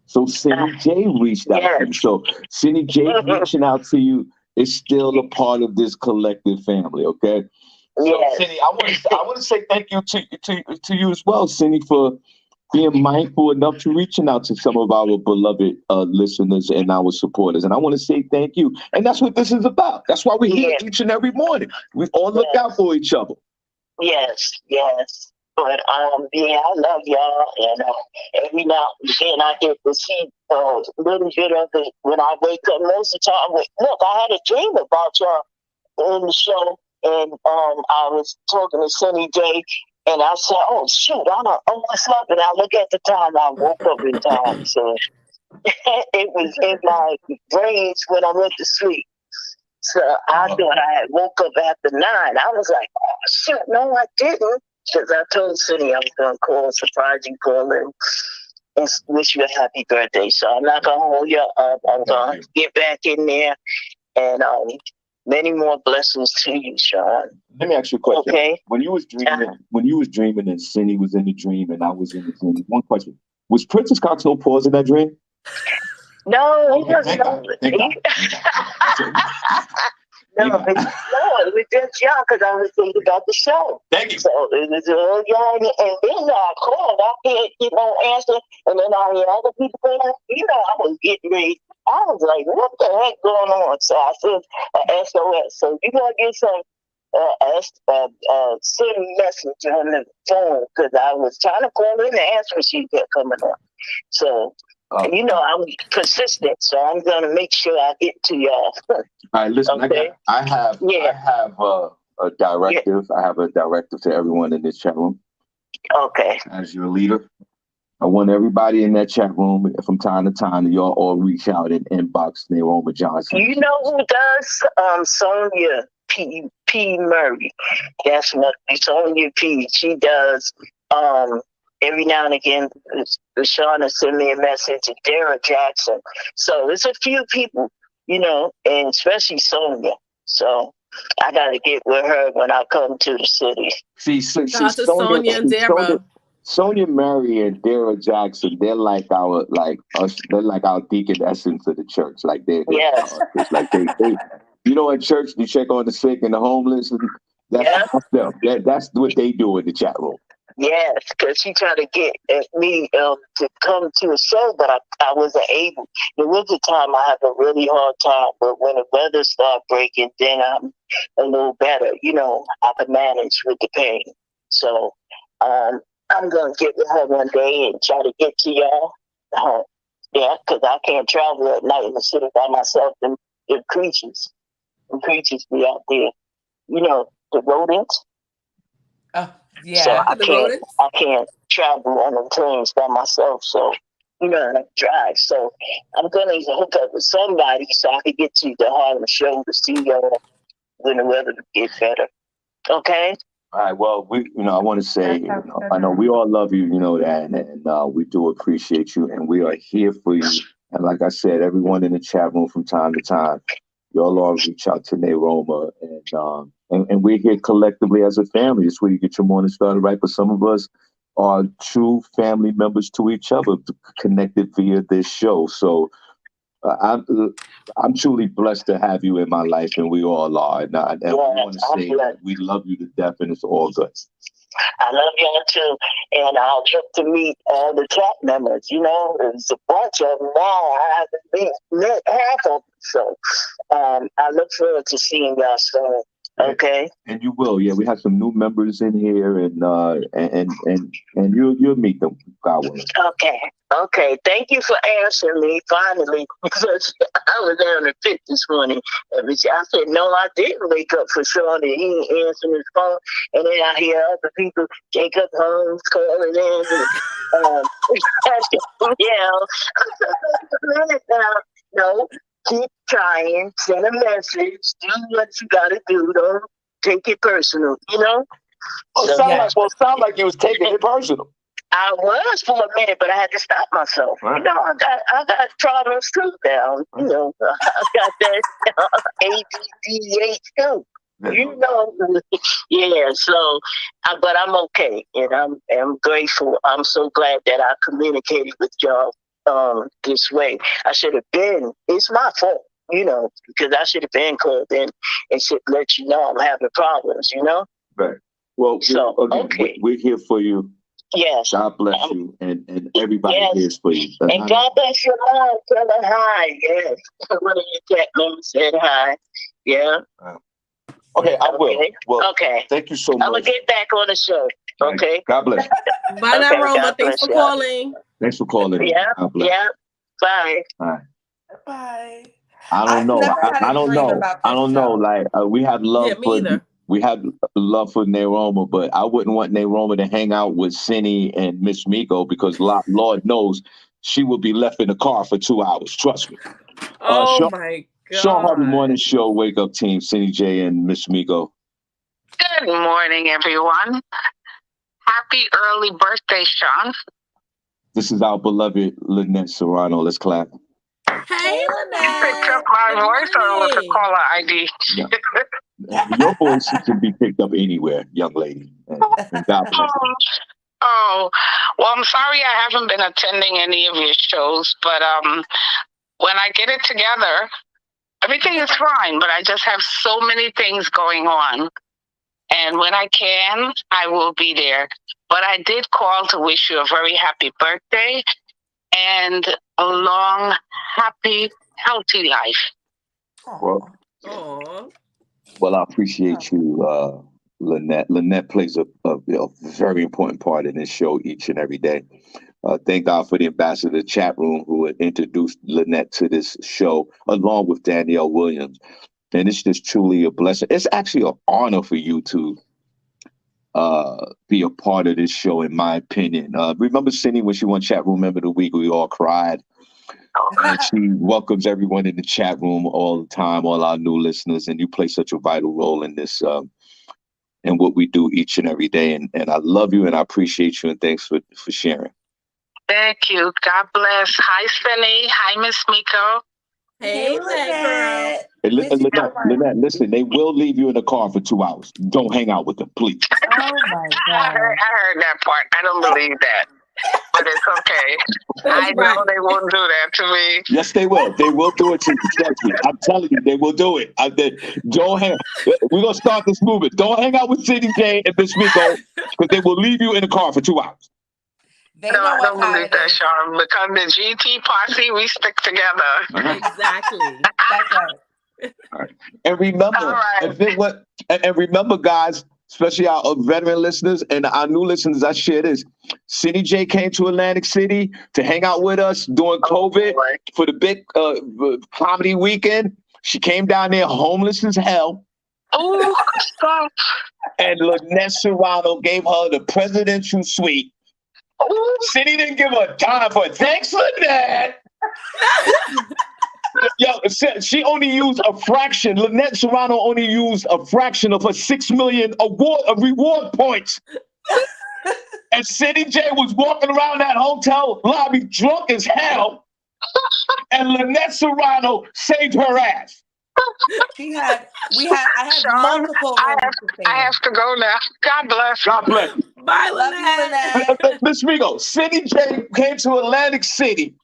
So Cindy J reached out to you. So Cindy J reaching out to you is still a part of this collective family. Okay. So, Cindy, I want to say thank you to you as well, Cindy, for being mindful enough to reaching out to some of our beloved listeners and our supporters. And I want to say thank you. And that's what this is about. That's why we're here each and every morning. We all look out for each other. Yes. But I love y'all, and every now and then I get to see a little bit of it when I wake up. Most of the time, look, I had a dream about y'all in the show. And I was talking to Sunny J, and I said, "Oh shoot, I don't know what's up." And I look at the time. I woke up in time, so it was in my brains when I went to sleep. So I thought I had woke up after 9. I was like, "Oh shoot, no, I didn't," because I told Sunny I was gonna call, surprise you, call in, and wish you a happy birthday. So I'm not gonna hold you up. I'm gonna get back in there and many more blessings to you, Shawn. Let me ask you a question. Okay. When you was dreaming, and Cindy was in the dream, and I was in the dream. One question: was Princess Cox no pause in that dream? No, he wasn't. No, it was just young because I was thinking about the show. Thank you. So it was all young, and then I called. I can't get no answer, and then I hear other people going, I was getting ready. I was like, what the heck going on? So I said, SOS. So you're going to get some send message on the phone because I was trying to call in, the answer she kept coming up. So, I'm persistent, so I'm going to make sure I get to y'all. All right, listen, okay. I have a directive. Yeah. I have a directive to everyone in this chat room. Okay. As your leader, I want everybody in that chat room from time to time, y'all all reach out and inbox Naoma Johnson. You know who does? Sonia P. Murray. That's what Sonia P. She does. Every now and again, Shauna send me a message to Dara Jackson. So it's a few people, and especially Sonia. So I got to get with her when I come to the city. See, Sonia and Dara. Sonia Murray and Dara Jackson, they're like our deaconess of the church. Like they're like they in church you check on the sick and the homeless, and that's them. That's what they do in the chat room. Yes, because she tried to get me to come to a show, but I wasn't able. There was a time I had a really hard time, but when the weather started breaking, then I'm a little better. I could manage with the pain. So I'm going to get with her one day and try to get to y'all. Because I can't travel at night in the city by myself. And the creatures be out there. The rodents. Oh, yeah. So I can't travel on the trains by myself. So, I drive. So I'm going to hook up with somebody so I can get to the Harlem show to see y'all when the weather gets better. Okay? All right. Well, I want to say, I know we all love you, that, and we do appreciate you, and we are here for you. And like I said, everyone in the chat room from time to time, y'all all reach out to Naoma, and we're here collectively as a family. It's where you get your morning started right. But some of us are true family members to each other, connected via this show. So I'm truly blessed to have you in my life, and we all are. And we want to say that we love you to death, and it's all good. I love y'all too, and I'll hope to meet all the chat members. There's a bunch of them now. I haven't met half of them, so I look forward to seeing y'all soon. Okay. And you will. Yeah, we have some new members in here, and you'll meet them, God willing. Okay. Okay. Thank you for answering me finally, because I was down to fit this morning. I said, no, I didn't wake up for Shawn, and he ain't answering his phone. And then I hear other people, Jacob Holmes calling in. And, no, keep trying, send a message, do what you gotta do, don't take it personal, Sound like you was taking it personal. I was for a minute, but I had to stop myself. Right. I got problems too now. I got that ADD too. Yeah. So, but I'm okay, and I'm grateful. I'm so glad that I communicated with y'all this way. I should have been. It's my fault, because I should have been called in and should let you know I'm having problems. Right. Well, so okay, we're here for you. Yes. God bless you, and everybody here is for you. And God bless your mom. Tell her hi. Yes. One of your cat members said hi. Yeah. Okay, I will. Okay. Well, okay. Thank you so much. I'm going to get back on the show. Okay. God bless you. Bye now, Roma. Thanks for calling. Thanks for calling. Yeah. Yeah. Bye. Bye. Bye. I don't know. I don't know. Like we have love for either. We have love for Nairoma, but I wouldn't want Nairoma to hang out with Cindy and Miss Miko, because Lord knows she would be left in the car for 2 hours. Trust me. Oh my God. Shawn Harvey Morning Show, Wake Up Team, Cindy J and Miss Miko. Good morning, everyone. Happy early birthday, Shawn. This is our beloved Lynette Serrano. Let's clap. Hey, You picked up my voice or was it caller ID? Your voice can be picked up anywhere, young lady. And God bless you. Oh, well, I'm sorry I haven't been attending any of your shows, but when I get it together, everything is fine, but I just have so many things going on. And when I can, I will be there. But I did call to wish you a very happy birthday and a long, happy, healthy life. Well, I appreciate you, Lynette. Lynette plays a very important part in this show each and every day. Thank God for the ambassador chat room who had introduced Lynette to this show, along with Danielle Williams. And it's just truly a blessing. It's actually an honor for you to be a part of this show, in my opinion. Remember Cindy when she won Chat Room Member of the Week? We all cried. And she welcomes everyone in the chat room all the time, all our new listeners, and you play such a vital role in this, in what we do each and every day. And I love you and I appreciate you, and thanks for sharing. Thank you. God bless. Hi, Cindy. Hi, Miss Miko. Hey, Lynette. Lynette, listen, they will leave you in the car for 2 hours. Don't hang out with them, please. Oh my God. I heard that part. I don't believe that. But it's okay. I know they won't do that to me. Yes, they will. They will do it to you. Trust me. I'm telling you, they will do it. Don't hang. We're gonna start this movement. Don't hang out with Cindy J and Miss Miko, because they will leave you in the car for 2 hours. I don't believe that, Shawn. Because the GT posse, we stick together. Exactly. That's right. All right. And remember, and remember, guys, especially our veteran listeners and our new listeners, I share this. Cindy J came to Atlantic City to hang out with us during COVID for the big comedy weekend. She came down there homeless as hell. Oh, stop. And Lynette Serrano gave her the presidential suite. Cindy didn't give her a dime for it. Thanks, Lynette. Yo, she only used a fraction. Lynette Serrano only used a fraction of her 6 million reward points. And Cindy J was walking around that hotel lobby drunk as hell. And Lynette Serrano saved her ass. I had Shawn, multiple. I have to go now. God bless. God bless. Bye, Lynette. Miss Rigo, Cindy J came to Atlantic City.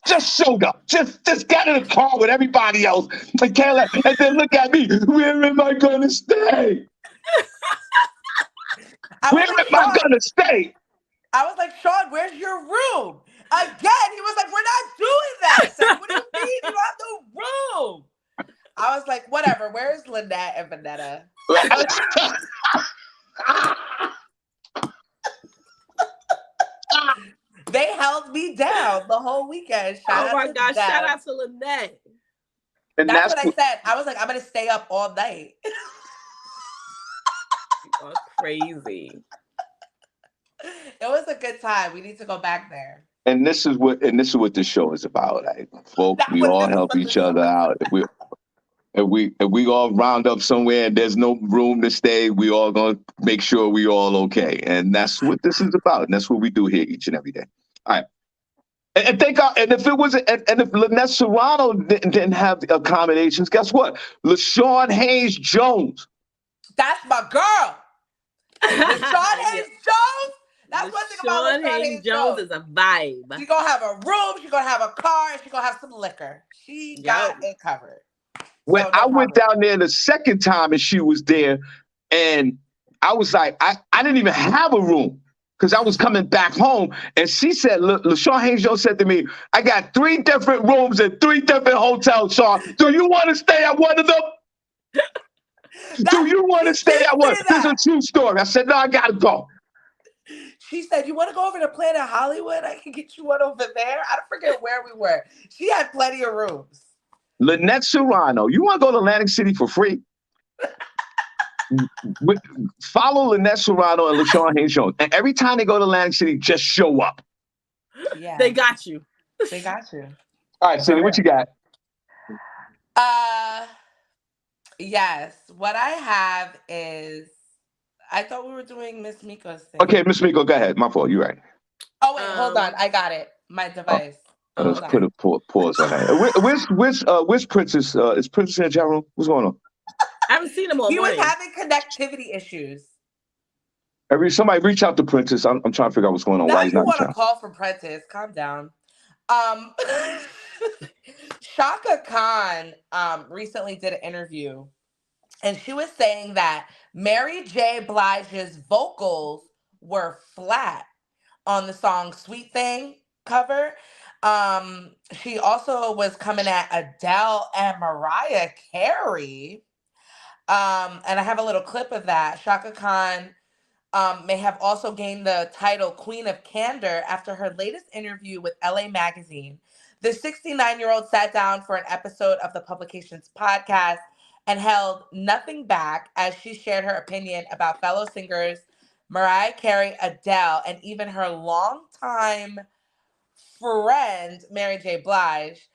Just showed up. Just got in the car with everybody else. And then look at me. Where am I gonna stay? Where am I gonna stay? I was like, Shawn, where's your room? Again, he was like, we're not doing that. I said, what do you mean you have no room? I was like, whatever. Where's Lynette and Vanetta? They held me down the whole weekend. Shout out to them. Shout out to Lynette. And that's what I said. I was like, I'm gonna stay up all night. You are crazy. It was a good time. We need to go back there. And this is what the show is about. Like, folks, we all help each other out. If we all round up somewhere and there's no room to stay, we all gonna make sure we all okay. And that's what this is about. And that's what we do here each and every day. All right. And if Lynette Serrano didn't have the accommodations, guess what? LaShawn Hayes Jones. That's my girl. LaShawn Hayes Jones. That's one thing about LaShawn Hayes Jones is a vibe. She's gonna have a room, she's gonna have a car, and she's gonna have some liquor. She got it covered. When I went down there the second time and she was there, and I was like, I didn't even have a room because I was coming back home. And she said, LaShawn Hayes Jones said to me, I got 3 different rooms in 3 different hotels, Shawn. Do you want to stay at one of them? Do you want to stay at one? This is a true story. I said, no, I got to go. She said, you want to go over to Planet Hollywood? I can get you one over there. I don't forget where we were. She had plenty of rooms. Lynette Serrano, you want to go to Atlantic City for free? Follow Lynette Serrano and LaShawn Hayes Jones. And every time they go to Atlantic City, just show up. Yeah. They got you. They got you. All right, Cindy, what you got? Yes. What I have is, I thought we were doing Miss Miko's thing. Okay, Miss Miko, go ahead. My fault. You're right. Oh, wait, hold on. I got it. My device. Let's put a pause on that. Where's Princess? Is Princess in the chat room? What's going on? I haven't seen him all morning. He was having connectivity issues. Somebody reach out to Princess. I'm trying to figure out what's going on. Now why he's you not want to call from Princess. Calm down. Shaka Khan recently did an interview, and she was saying that Mary J. Blige's vocals were flat on the song Sweet Thing cover. She also was coming at Adele and Mariah Carey. And I have a little clip of that. Shaka Khan may have also gained the title Queen of Candor after her latest interview with LA Magazine. The 69-year-old sat down for an episode of the publication's podcast and held nothing back as she shared her opinion about fellow singers Mariah Carey, Adele, and even her longtime friend, Mary J. Blige.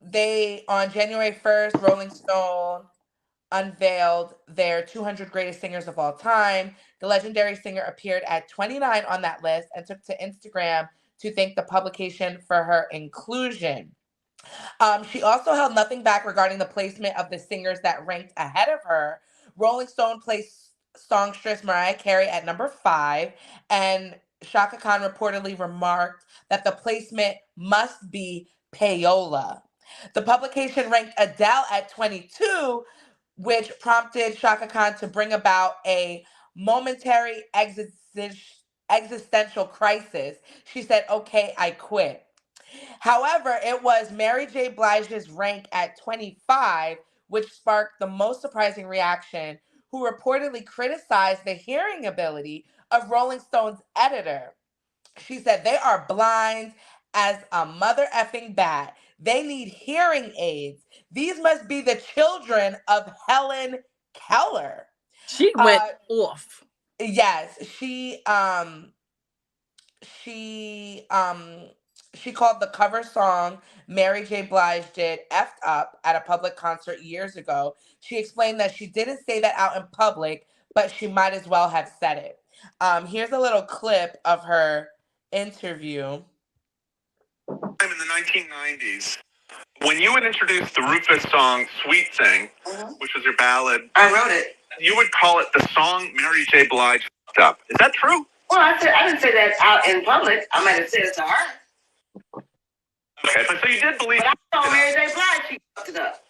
They, on January 1st, Rolling Stone unveiled their 200 greatest singers of all time. The legendary singer appeared at 29 on that list and took to Instagram to thank the publication for her inclusion. She also held nothing back regarding the placement of the singers that ranked ahead of her. Rolling Stone placed songstress Mariah Carey at number 5, and Shaka Khan reportedly remarked that the placement must be payola. The publication ranked Adele at 22, which prompted Shaka Khan to bring about a momentary existential crisis. She said, okay, I quit. However, it was Mary J. Blige's rank at 25, which sparked the most surprising reaction, who reportedly criticized the hearing ability of Rolling Stone's editor. She said, they are blind as a mother effing bat. They need hearing aids. These must be the children of Helen Keller. She went off. Yes, she called the cover song Mary J. Blige did "Effed Up" at a public concert years ago. She explained that she didn't say that out in public, but she might as well have said it. Here's a little clip of her interview. In the 1990s, when you would introduce the Rufus song "Sweet Thing," which was your ballad, I wrote it. You would call it the song Mary J. Blige f***ed up. Is that true? Well, I didn't say that out in public. I might have said it to her. Okay, but so you did believe. But I told Mary J. Blige she fucked it up.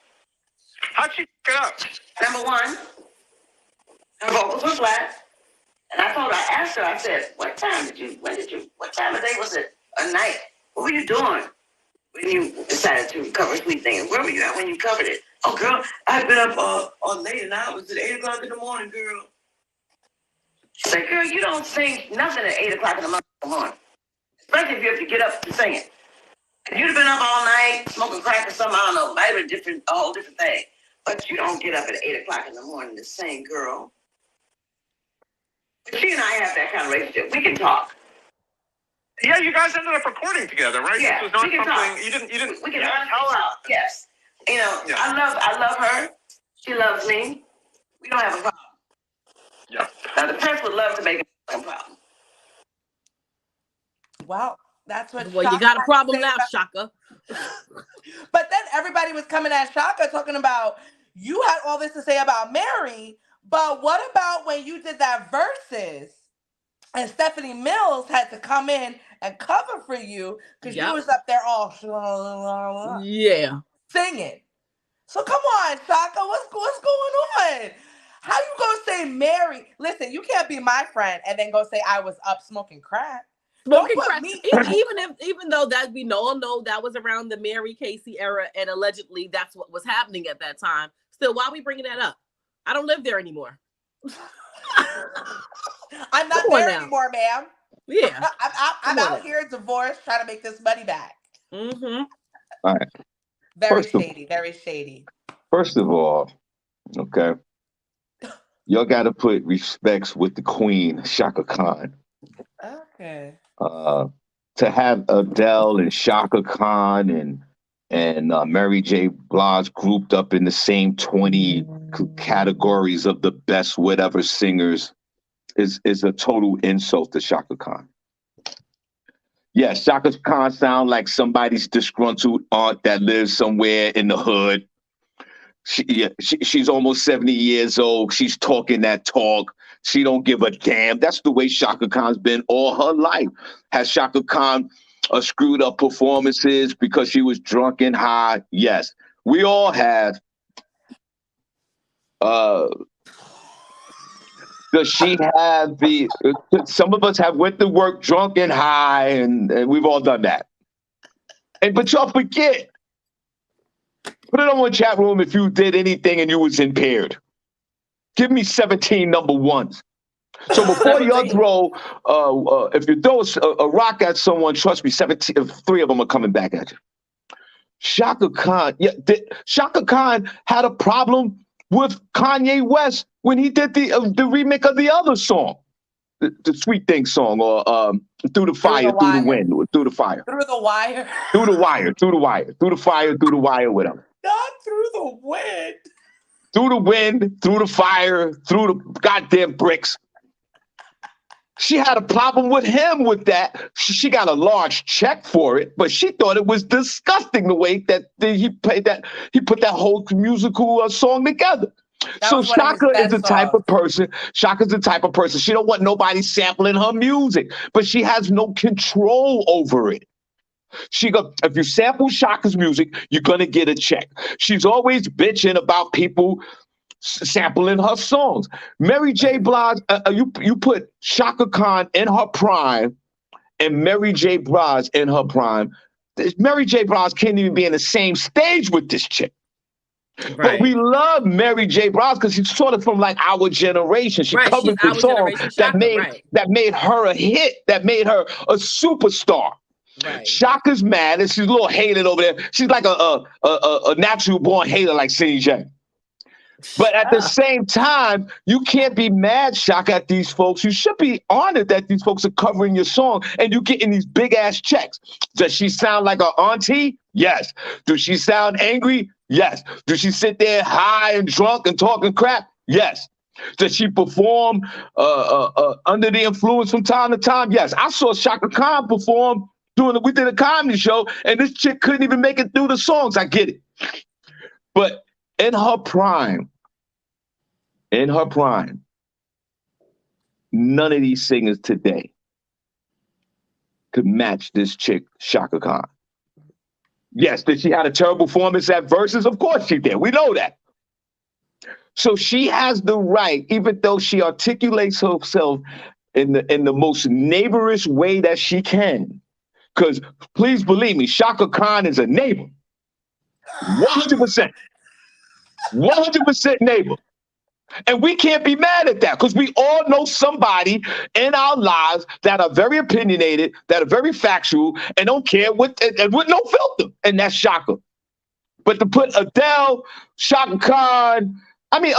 How'd she f*** it up? Number one, her vocals were flat. And I asked her, I said, what time of day was it? A night? What were you doing when you decided to cover Sweet Thing? Where were you at when you covered it? Oh, girl, I've been up all late and hours at 8 o'clock in the morning, girl. She said, girl, you don't sing nothing at 8 o'clock in the morning. Especially if you have to get up to sing it. If you'd have been up all night smoking crack or something, I don't know, might have been a whole different thing. But you don't get up at 8 o'clock in the morning to sing, girl. But she and I have that kind of relationship. We can talk. Yeah, you guys ended up recording together, right? Yeah, this was not we can something talk. you didn't. We can talk. Yes. You know, Yeah. I love her. She loves me. We don't have a problem. Yeah. Now the press would love to make a problem. Well, that's what. Well, Shaka you got a had to problem say now, about- Shaka. But then everybody was coming at Shaka talking about you had all this to say about Mary, but what about when you did that verses and Stephanie Mills had to come in and cover for you because you was up there all singing. So come on, Shaka, what's going on? How you gonna say Mary? Listen, you can't be my friend and then go say I was up smoking crack. Smoking crack. Even though that we all know that was around the Mary Casey era, and allegedly that's what was happening at that time. Still, why are we bringing that up? I don't live there anymore. I'm not there anymore, ma'am. Yeah, I'm out here divorced, trying to make this money back. Mm-hmm. All right. Very shady. First of all, okay, y'all got to put respects with the Queen, Shaka Khan. Okay. To have Adele and Shaka Khan and Mary J. Blige grouped up in the same 20 categories of the best whatever singers is a total insult to Shaka Khan. Yes, Shaka Khan sound like somebody's disgruntled aunt that lives somewhere in the hood. She's almost 70 years old. She's talking that talk. She don't give a damn. That's the way Shaka Khan's been all her life. Has Shaka Khan screwed up performances because she was drunk and high? Yes. We all have. Does she have some of us have went to work drunk and high, and we've all done that. But y'all forget. Put it on the chat room if you did anything and you was impaired. Give me 17 number ones. So before y'all throw, if you throw a rock at someone, trust me, 3 of them are coming back at you. Shaka Khan, Shaka Khan had a problem with Kanye West when he did the remake of the other song, the Sweet Thing song, or Through the Fire, Through the Wind, or Through the Fire. Through the Wire. Through the Wire, Through the Wire, Through the Fire, Through the Wire, whatever. Not Through the Wind. Through the wind, through the fire, through the goddamn bricks. She had a problem with him with that. She got a large check for it, but she thought it was disgusting the way that he put that whole musical song together. So Shaka is the type of person. Shaka's the type of person. She don't want nobody sampling her music, but she has no control over it. If you sample Shaka's music, you're gonna get a check. She's always bitching about people sampling her songs. Mary J. Blige, you put Shaka Khan in her prime and Mary J. Blige in her prime. Mary J. Blige can't even be in the same stage with this chick. Right. But we love Mary J. Blige because she's sort of from like our generation. She covered the song that made her a hit, that made her a superstar. Right. Shaka's mad and she's a little hated over there. She's like a natural born hater like Cindy J. But at the same time, you can't be mad, Shaka, at these folks. You should be honored that these folks are covering your song and you're getting these big ass checks. Does she sound like an auntie? Yes. Does she sound angry? Yes. Does she sit there high and drunk and talking crap? Yes. Does she perform under the influence from time to time? Yes. I saw Shaka Khan perform we did a comedy show, and this chick couldn't even make it through the songs. I get it. But in her prime, none of these singers today could match this chick, Shaka Khan. Yes, did she have a terrible performance at Versus? Of course she did. We know that. So she has the right, even though she articulates herself in the most neighborish way that she can. Because please believe me, Shaka Khan is a neighbor. 100%. 100% neighbor. And we can't be mad at that because we all know somebody in our lives that are very opinionated, that are very factual, and don't care and with no filter. And that's Shaka. But to put Adele, Shaka Khan, I mean,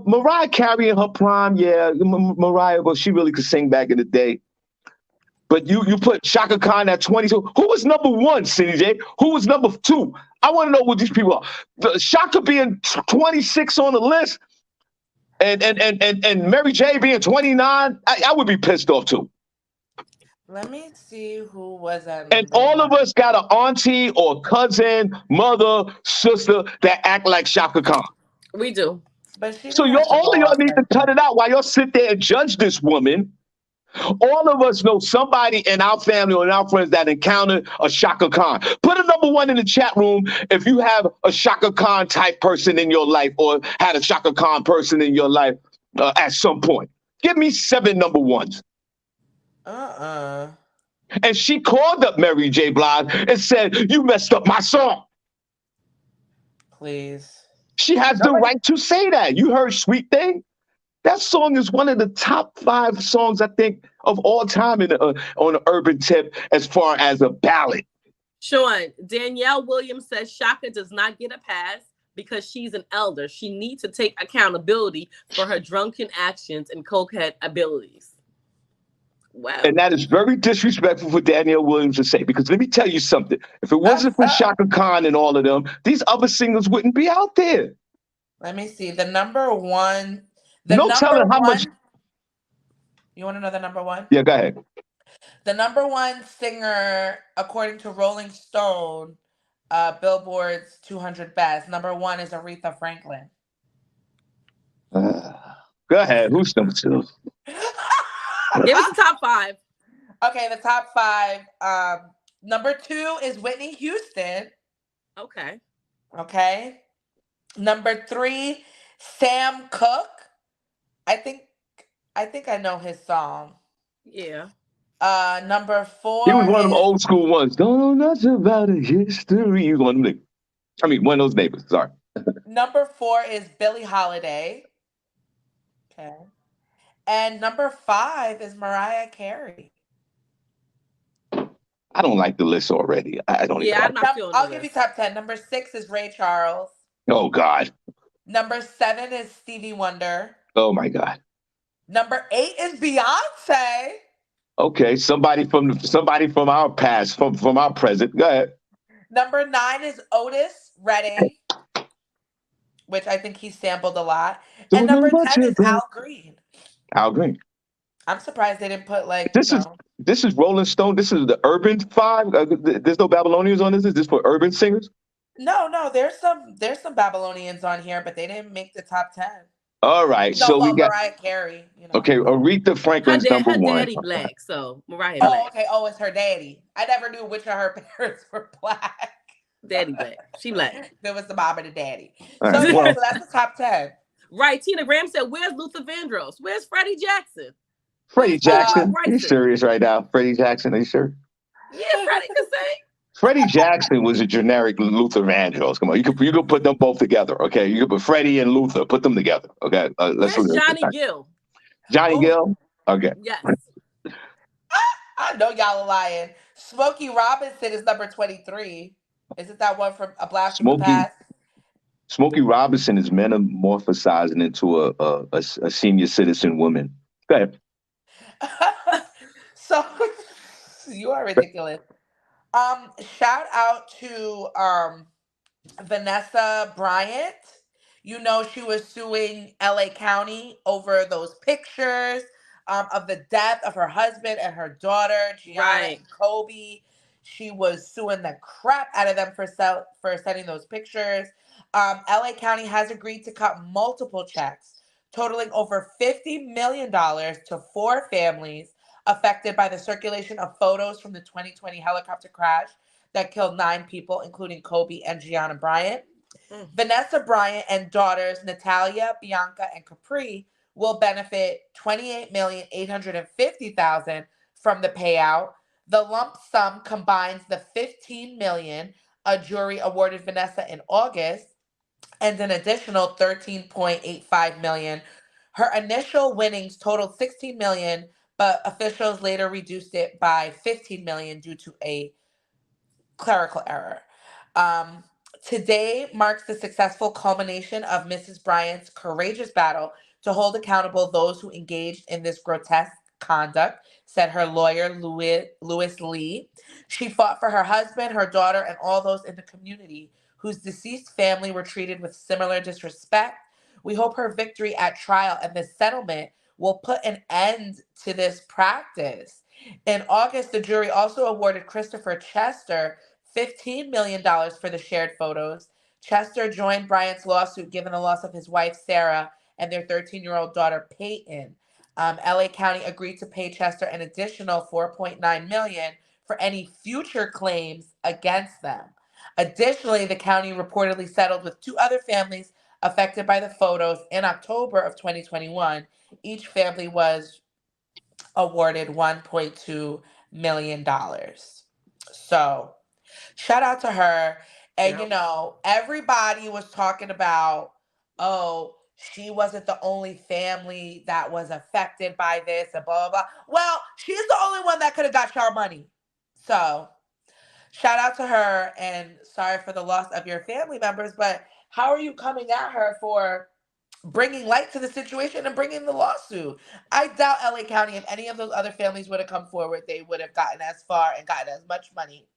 Mariah Carey in her prime, yeah, Mariah, but she really could sing back in the day. But you put Shaka Khan at 22. Who was number one, Cindy J? Who was number two? I want to know what these people are. Shaka being 26 on the list and Mary J being 29, I would be pissed off too. Let me see who was at And number all one. of us got an auntie or cousin, mother, sister that act like Shaka Khan. We do. But she So didn't have to all go of y'all off need to like cut that. it out while y'all sit there and judge this woman. All of us know somebody in our family or in our friends that encountered a Shaka Khan. Put a number one in the chat room if you have a Shaka Khan type person in your life or had a Shaka Khan person in your life at some point. Give me 7 number ones. And she called up Mary J. Blige and said, "You messed up my song." Please. She has the right to say that. You heard Sweet Thing? That song is one of the top 5 songs, I think, of all time on an urban tip as far as a ballad. Shawn, Danielle Williams says Shaka does not get a pass because she's an elder. She needs to take accountability for her drunken actions and cokehead abilities. Wow. And that is very disrespectful for Danielle Williams to say, because let me tell you something. If it wasn't for Shaka Khan and all of them, these other singers wouldn't be out there. Let me see. The number one. No telling how much. You want to know the number one? Yeah, go ahead. The number one singer, according to Rolling Stone, Billboard's 200 Best, number one is Aretha Franklin. Go ahead. Who's number 2? Give us the top 5. Okay, the top 5. Number 2 is Whitney Houston. Okay. Okay. Number 3, Sam Cooke. I think I know his song. Yeah. Number 4. He was one of them old school ones. Don't know nothing about a history. He was one of them. I mean, one of those neighbors. Sorry. Number 4 is Billie Holiday. Okay. And number 5 is Mariah Carey. I don't like the list already. I don't even I'm not feeling I'll give you top 10. Number 6 is Ray Charles. Oh, God. Number 7 is Stevie Wonder. Oh, my God. Number 8 is Beyonce. Okay, somebody from our past, from our present. Go ahead. Number 9 is Otis Redding, which I think he sampled a lot. And number 10 is Al Green. Al Green. I'm surprised they didn't put This is Rolling Stone. This is the Urban 5. There's no Babylonians on this. Is this for urban singers? No, there's some Babylonians on here, but they didn't make the top 10. All right, no, so we got Mariah Carey. Okay, Aretha Franklin's number 1. Her daddy black, so Mariah black. Oh, okay. Oh, it's her daddy. I never knew which of her parents were black. Daddy black. She black. There was the mom and the daddy. All So, right, yeah, so that's the top 10. Right. Tina Graham said, "Where's Luther Vandross? Where's Freddie Jackson?" Freddie Jackson. Are you serious right now? Freddie Jackson, are you sure? Yeah, Freddie can sing. Freddie Jackson was a generic Luther Vandross. Come on, you could put them both together. Okay, you could put Freddie and Luther, put them together. Okay, Where's Johnny Gill? Johnny Gill. Okay. Yes. I know y'all are lying. Smokey Robinson is number 23. Isn't that one from A Blast from the Past? Smokey Robinson is metamorphosizing into a senior citizen woman. Go ahead. So you are ridiculous. Shout out to Vanessa Bryant. You know, she was suing LA County over those pictures of the death of her husband and her daughter, Gianna and Kobe. She was suing the crap out of them for sending those pictures. LA County has agreed to cut multiple checks, totaling over $50 million to 4 families affected by the circulation of photos from the 2020 helicopter crash that killed 9 people, including Kobe and Gianna Bryant. Vanessa Bryant and daughters Natalia, Bianca, and Capri will benefit $28,850,000 from the payout. The lump sum combines the $15 million a jury awarded Vanessa in August and an additional 13.85 million. Her initial winnings totaled 16 million, but officials later reduced it by 15 million due to a clerical error. Um, Today marks the successful culmination of Mrs. Bryant's courageous battle to hold accountable those who engaged in this grotesque conduct, said her lawyer, Louis Lee. She fought for her husband, her daughter, and all those in the community whose deceased family were treated with similar disrespect. We hope her victory at trial and the settlement will put an end to this practice. In August, the jury also awarded Christopher Chester $15 million dollars for the shared photos. Chester joined Bryant's lawsuit given the loss of his wife, Sarah, and their 13-year-old daughter, Peyton. LA County agreed to pay Chester an additional $4.9 million dollars for any future claims against them. Additionally, the county reportedly settled with two other families affected by the photos in October of 2021. Each family was awarded $1.2 million dollars. So, shout out to her. And, everybody was talking about, oh, she wasn't the only family that was affected by this and blah, blah, blah. Well, she's the only one that could have got your money. So, shout out to her and sorry for the loss of your family members. But how are you coming at her for bringing light to the situation and bringing the lawsuit? I doubt LA County, if any of those other families would have come forward, they would have gotten as far and gotten as much money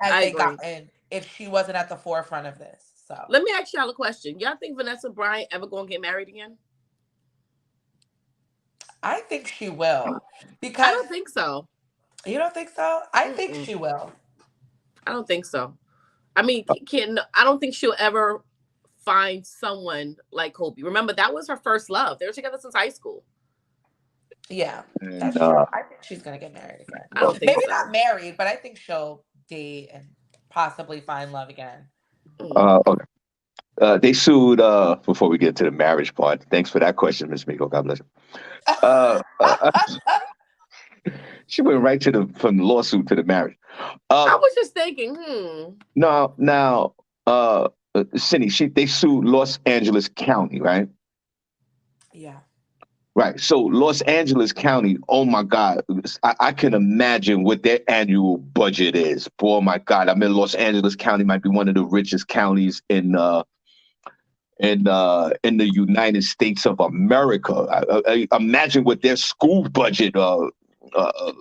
as I they agree. gotten if she wasn't at the forefront of this. So Let me ask y'all a question. Y'all think Vanessa Bryant ever gonna get married again? I think she will. I Because don't think so. you don't think so? I think she will. I don't think so. I mean, I don't think she'll ever find someone like Kobe. Remember, that was her first love. They were together since high school. Yeah, And, that's true. I think she's gonna get married again. I don't think Maybe so. not married, but I think she'll date and possibly find love again. Okay. They sued, before we get to the marriage part. Thanks for that question, Ms. Miko. God bless you. She went right from the lawsuit to the marriage. I was just thinking, Now, Cindy, they sued Los Angeles County, right? Yeah. Right. So Los Angeles County, oh my God, I can imagine what their annual budget is. Oh my God, I mean, Los Angeles County might be one of the richest counties in the United States of America. I imagine what their school budget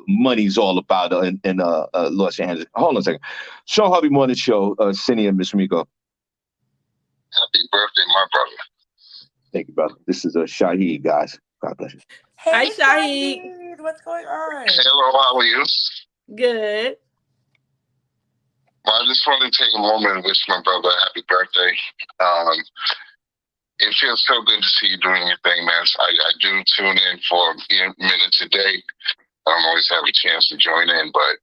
money's all about in Los Angeles. Hold on a second. Shawn Harvey Morning Show, Cindy and Miss Miko. Happy birthday, my brother. Thank you, brother. This is Shahid, guys. God bless you. Hey, Hi, Shahid. What's going on? Hello, how are you? good. Well, I just wanted to take a moment and wish my brother a happy birthday. It feels so good to see you doing your thing, man. I do tune in for minutes a day. I don't always have a chance to join in, but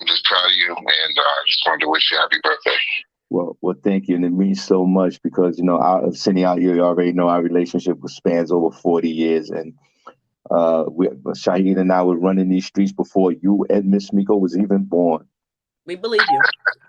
I'm just proud of you, and I just wanted to wish you a happy birthday. Well, thank you, and it means so much because Cindy out here, you already know our relationship spans over 40 years, and Shahid and I were running these streets before you and Miss Miko was even born. We believe you.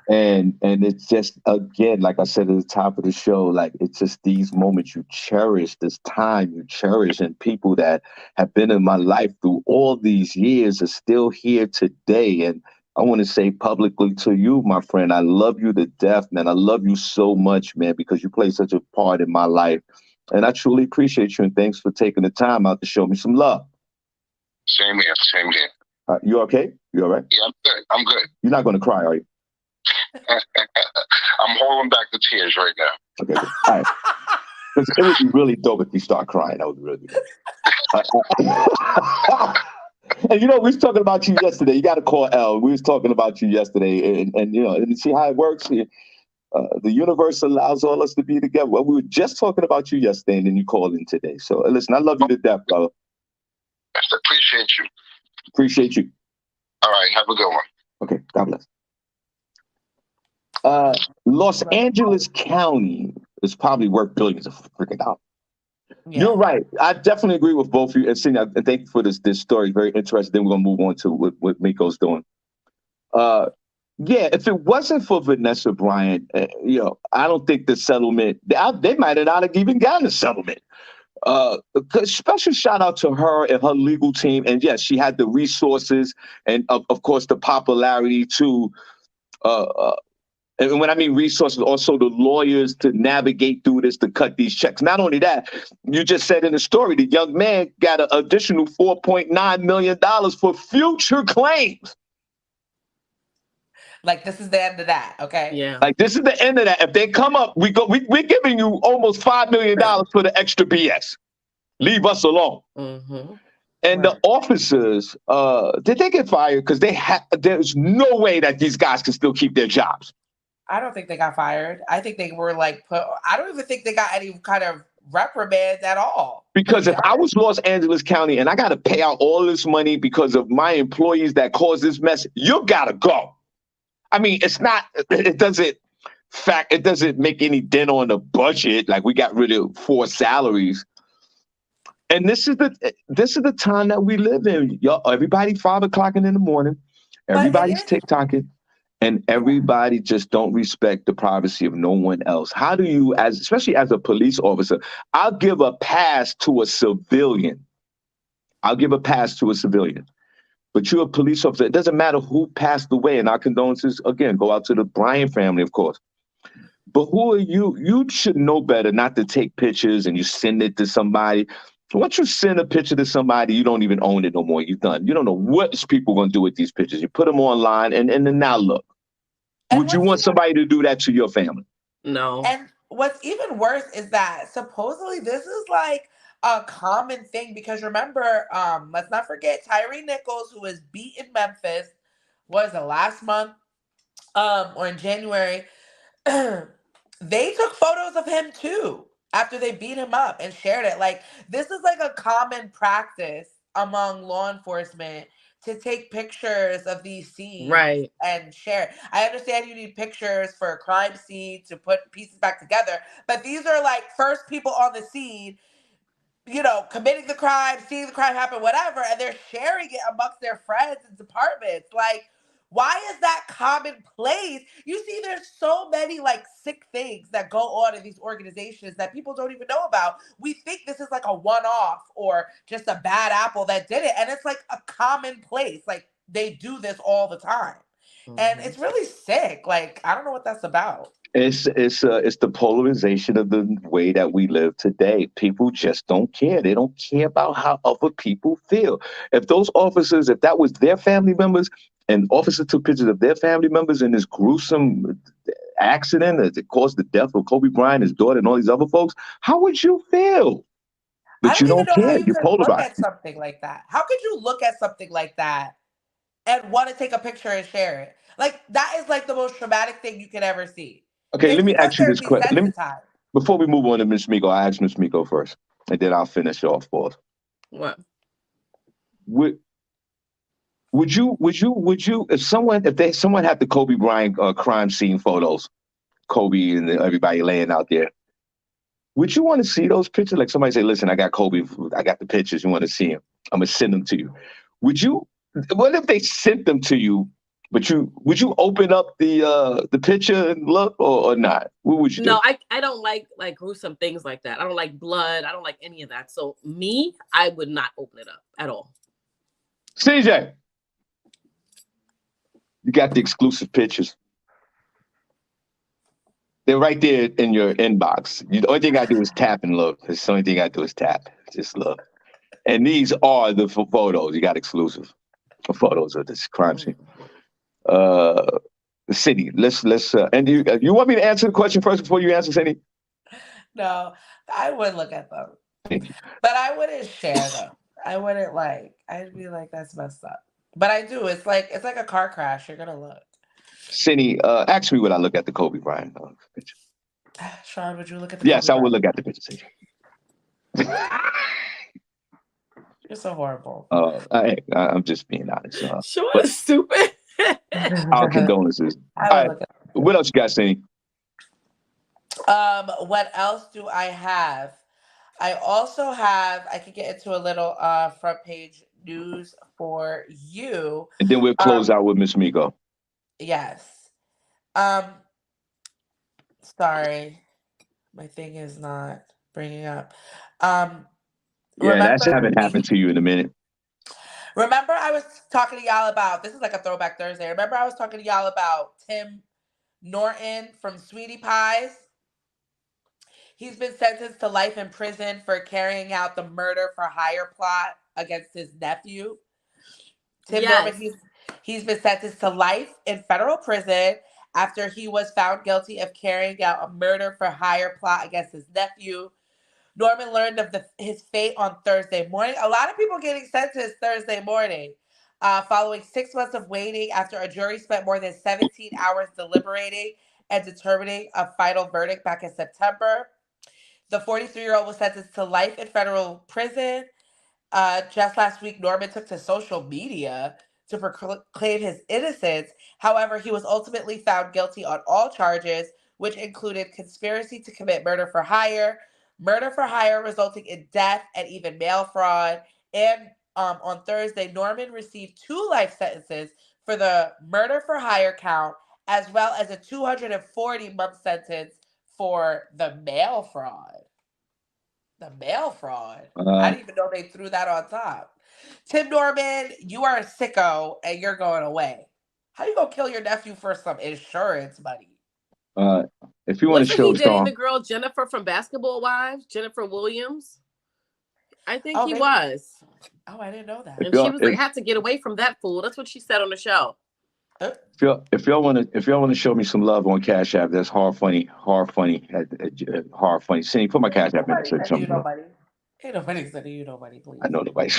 And it's just, again, like I said at the top of the show, like it's just these moments you cherish, this time you cherish, and people that have been in my life through all these years are still here today. And I want to say publicly to you, my friend, I love you to death, man. I love you so much, man, because you play such a part in my life. And I truly appreciate you. And thanks for taking the time out to show me some love. Same here, same here. You okay? You all right? Yeah, I'm good. I'm good. You're not going to cry, are you? I'm holding back the tears right now. Okay, good. All right. Because it would be really dope if you start crying. That would be really good. And we was talking about you yesterday. You got to call Elle. We was talking about you yesterday, and see how it works. The universe allows all us to be together. Well, we were just talking about you yesterday, and then you called in today. So listen, I love you to death, brother. I appreciate you. Appreciate you. All right, have a good one. Okay, God bless. Los Angeles County is probably worth billions of freaking dollars. Yeah. You're right. I definitely agree with both of you. And Cindy, and thank you for this story. Very interesting. Then we're going to move on to what Miko's doing. Yeah, if it wasn't for Vanessa Bryant, I don't think the settlement, they might have not have even gotten a settlement. Special shout out to her and her legal team. And yes, she had the resources and, of course, the popularity to, and when I mean resources, also the lawyers to navigate through this, to cut these checks. Not only that, you just said in the story, the young man got an additional $4.9 million for future claims. Like, this is the end of that, okay? Yeah. Like, this is the end of that. If they come up, we're giving you almost $5 million for the extra BS. Leave us alone. Mm-hmm. And the officers, did they get fired? Because there's no way that these guys can still keep their jobs. I don't think they got fired. I think they were like I don't even think they got any kind of reprimands at all. Because if I was Los Angeles County and I got to pay out all this money because of my employees that caused this mess, you got to go. I mean, it doesn't make any dent on the budget. Like, we got rid of 4 salaries. And this is the time that we live in. Y'all, everybody 5 o'clock in the morning, everybody's TikToking, and everybody just don't respect the privacy of no one else. How do you, especially as a police officer, I'll give a pass to a civilian. But you're a police officer. It doesn't matter who passed away. And our condolences, again, go out to the Bryant family, of course. But who are you? You should know better not to take pictures and you send it to somebody. Once you send a picture to somebody, you don't even own it no more. You're done. You don't know what people going to do with these pictures. You put them online and then now look. Would you want somebody to do that to your family? No. And what's even worse is that supposedly this is like a common thing because remember, let's not forget Tyree Nichols, who was beat in Memphis, was the last month, or in January. They took photos of him too after they beat him up and shared it. Like, this is like a common practice among law enforcement to take pictures of these scenes and share. I understand you need pictures for a crime scene to put pieces back together, but these are like first people on the scene, committing the crime, seeing the crime happen, whatever, and they're sharing it amongst their friends and departments. Like, why is that commonplace? You see, there's so many like sick things that go on in these organizations that people don't even know about. We think this is like a one-off or just a bad apple that did it, and it's like a commonplace. Like, they do this all the time, and it's really sick. Like, I don't know what that's about. It's the polarization of the way that we live today. People just don't care. They don't care about how other people feel. If those officers, if that was their family members, and officers took pictures of their family members in this gruesome accident that caused the death of Kobe Bryant, his daughter, and all these other folks, how would you feel? But you don't know care. how you You're could polarized. look at something like that. How could you look at something like that and want to take a picture and share it? Like, that is like the most traumatic thing you could ever see. Okay, let me ask you this question. Before we move on to Ms. Miko, I'll ask Ms. Miko first, and then I'll finish off for us. What? Would you, if someone had the Kobe Bryant crime scene photos, Kobe and everybody laying out there, would you want to see those pictures? Like, somebody say, listen, I got Kobe, I got the pictures, you want to see them? I'm going to send them to you. What if they sent them to you, but would you open up the picture and look or not? What would you do? No, I don't like gruesome things like that. I don't like blood. I don't like any of that. So I would not open it up at all. CJ, you got the exclusive pictures. They're right there in your inbox. The only thing I do is tap and look. That's the only thing I do is tap. Just look. And these are the photos. You got exclusive photos of this crime scene. Cindy, let's and you want me to answer the question first before you answer, Cindy? No, I would look at them, but I wouldn't share them. I wouldn't I'd be like, that's messed up. But I do. It's like a car crash. You're gonna look. Cindy, ask me would I look at the Kobe Bryant picture? Shawn, would you look at the? Yes, Kobe I would look at the picture, Cindy. You're so horrible. I'm just being honest. Shawn is stupid. Our condolences. All right. What else you got, Cindy? What else do I have? I also have, I could get into a little front page news for you. And then we'll close out with Miss Miko. Yes. Um, sorry, my thing is not bringing up. Um, Yeah, that's remember haven't happened to you in a minute. remember I was talking to y'all about this is like a throwback Thursday. Remember I was talking to y'all about Tim Norton from Sweetie Pies? He's been sentenced to life in prison for carrying out the murder for hire plot against his nephew. Tim Norman, Yes. he's been sentenced to life in federal prison after he was found guilty of carrying out a murder for hire plot against his nephew. Norman learned of his fate on Thursday morning. A lot of people getting sentenced Thursday morning, following 6 months of waiting after a jury spent more than 17 hours deliberating and determining a final verdict back in September. The 43-year-old was sentenced to life in federal prison. Just last week, Norman took to social media to proclaim his innocence. However, he was ultimately found guilty on all charges, which included conspiracy to commit murder for hire resulting in death, and even mail fraud. And on Thursday, Norman received 2 life sentences for the murder for hire count, as well as a 240-month sentence for the mail fraud. The mail fraud. I Uh, didn't even know they threw that on top. Tim Norman, you are a sicko and you're going away. How you gonna kill your nephew for some insurance money? uh, if you want to Wasn't he show dating the Sean, girl Jennifer from Basketball Wives, Jennifer Williams? I think Oh, he they. was. Oh, I didn't know if that. And she y'all was like, had to get away from that fool. That's what she said on the show. Uh, if y'all want to show me some love on Cash App, that's hard funny, hard funny. Cindy, put my ain't Cash App in there nobody so you show sending me you some love. nobody. Ain't nobody sending you nobody, I please. know nobody.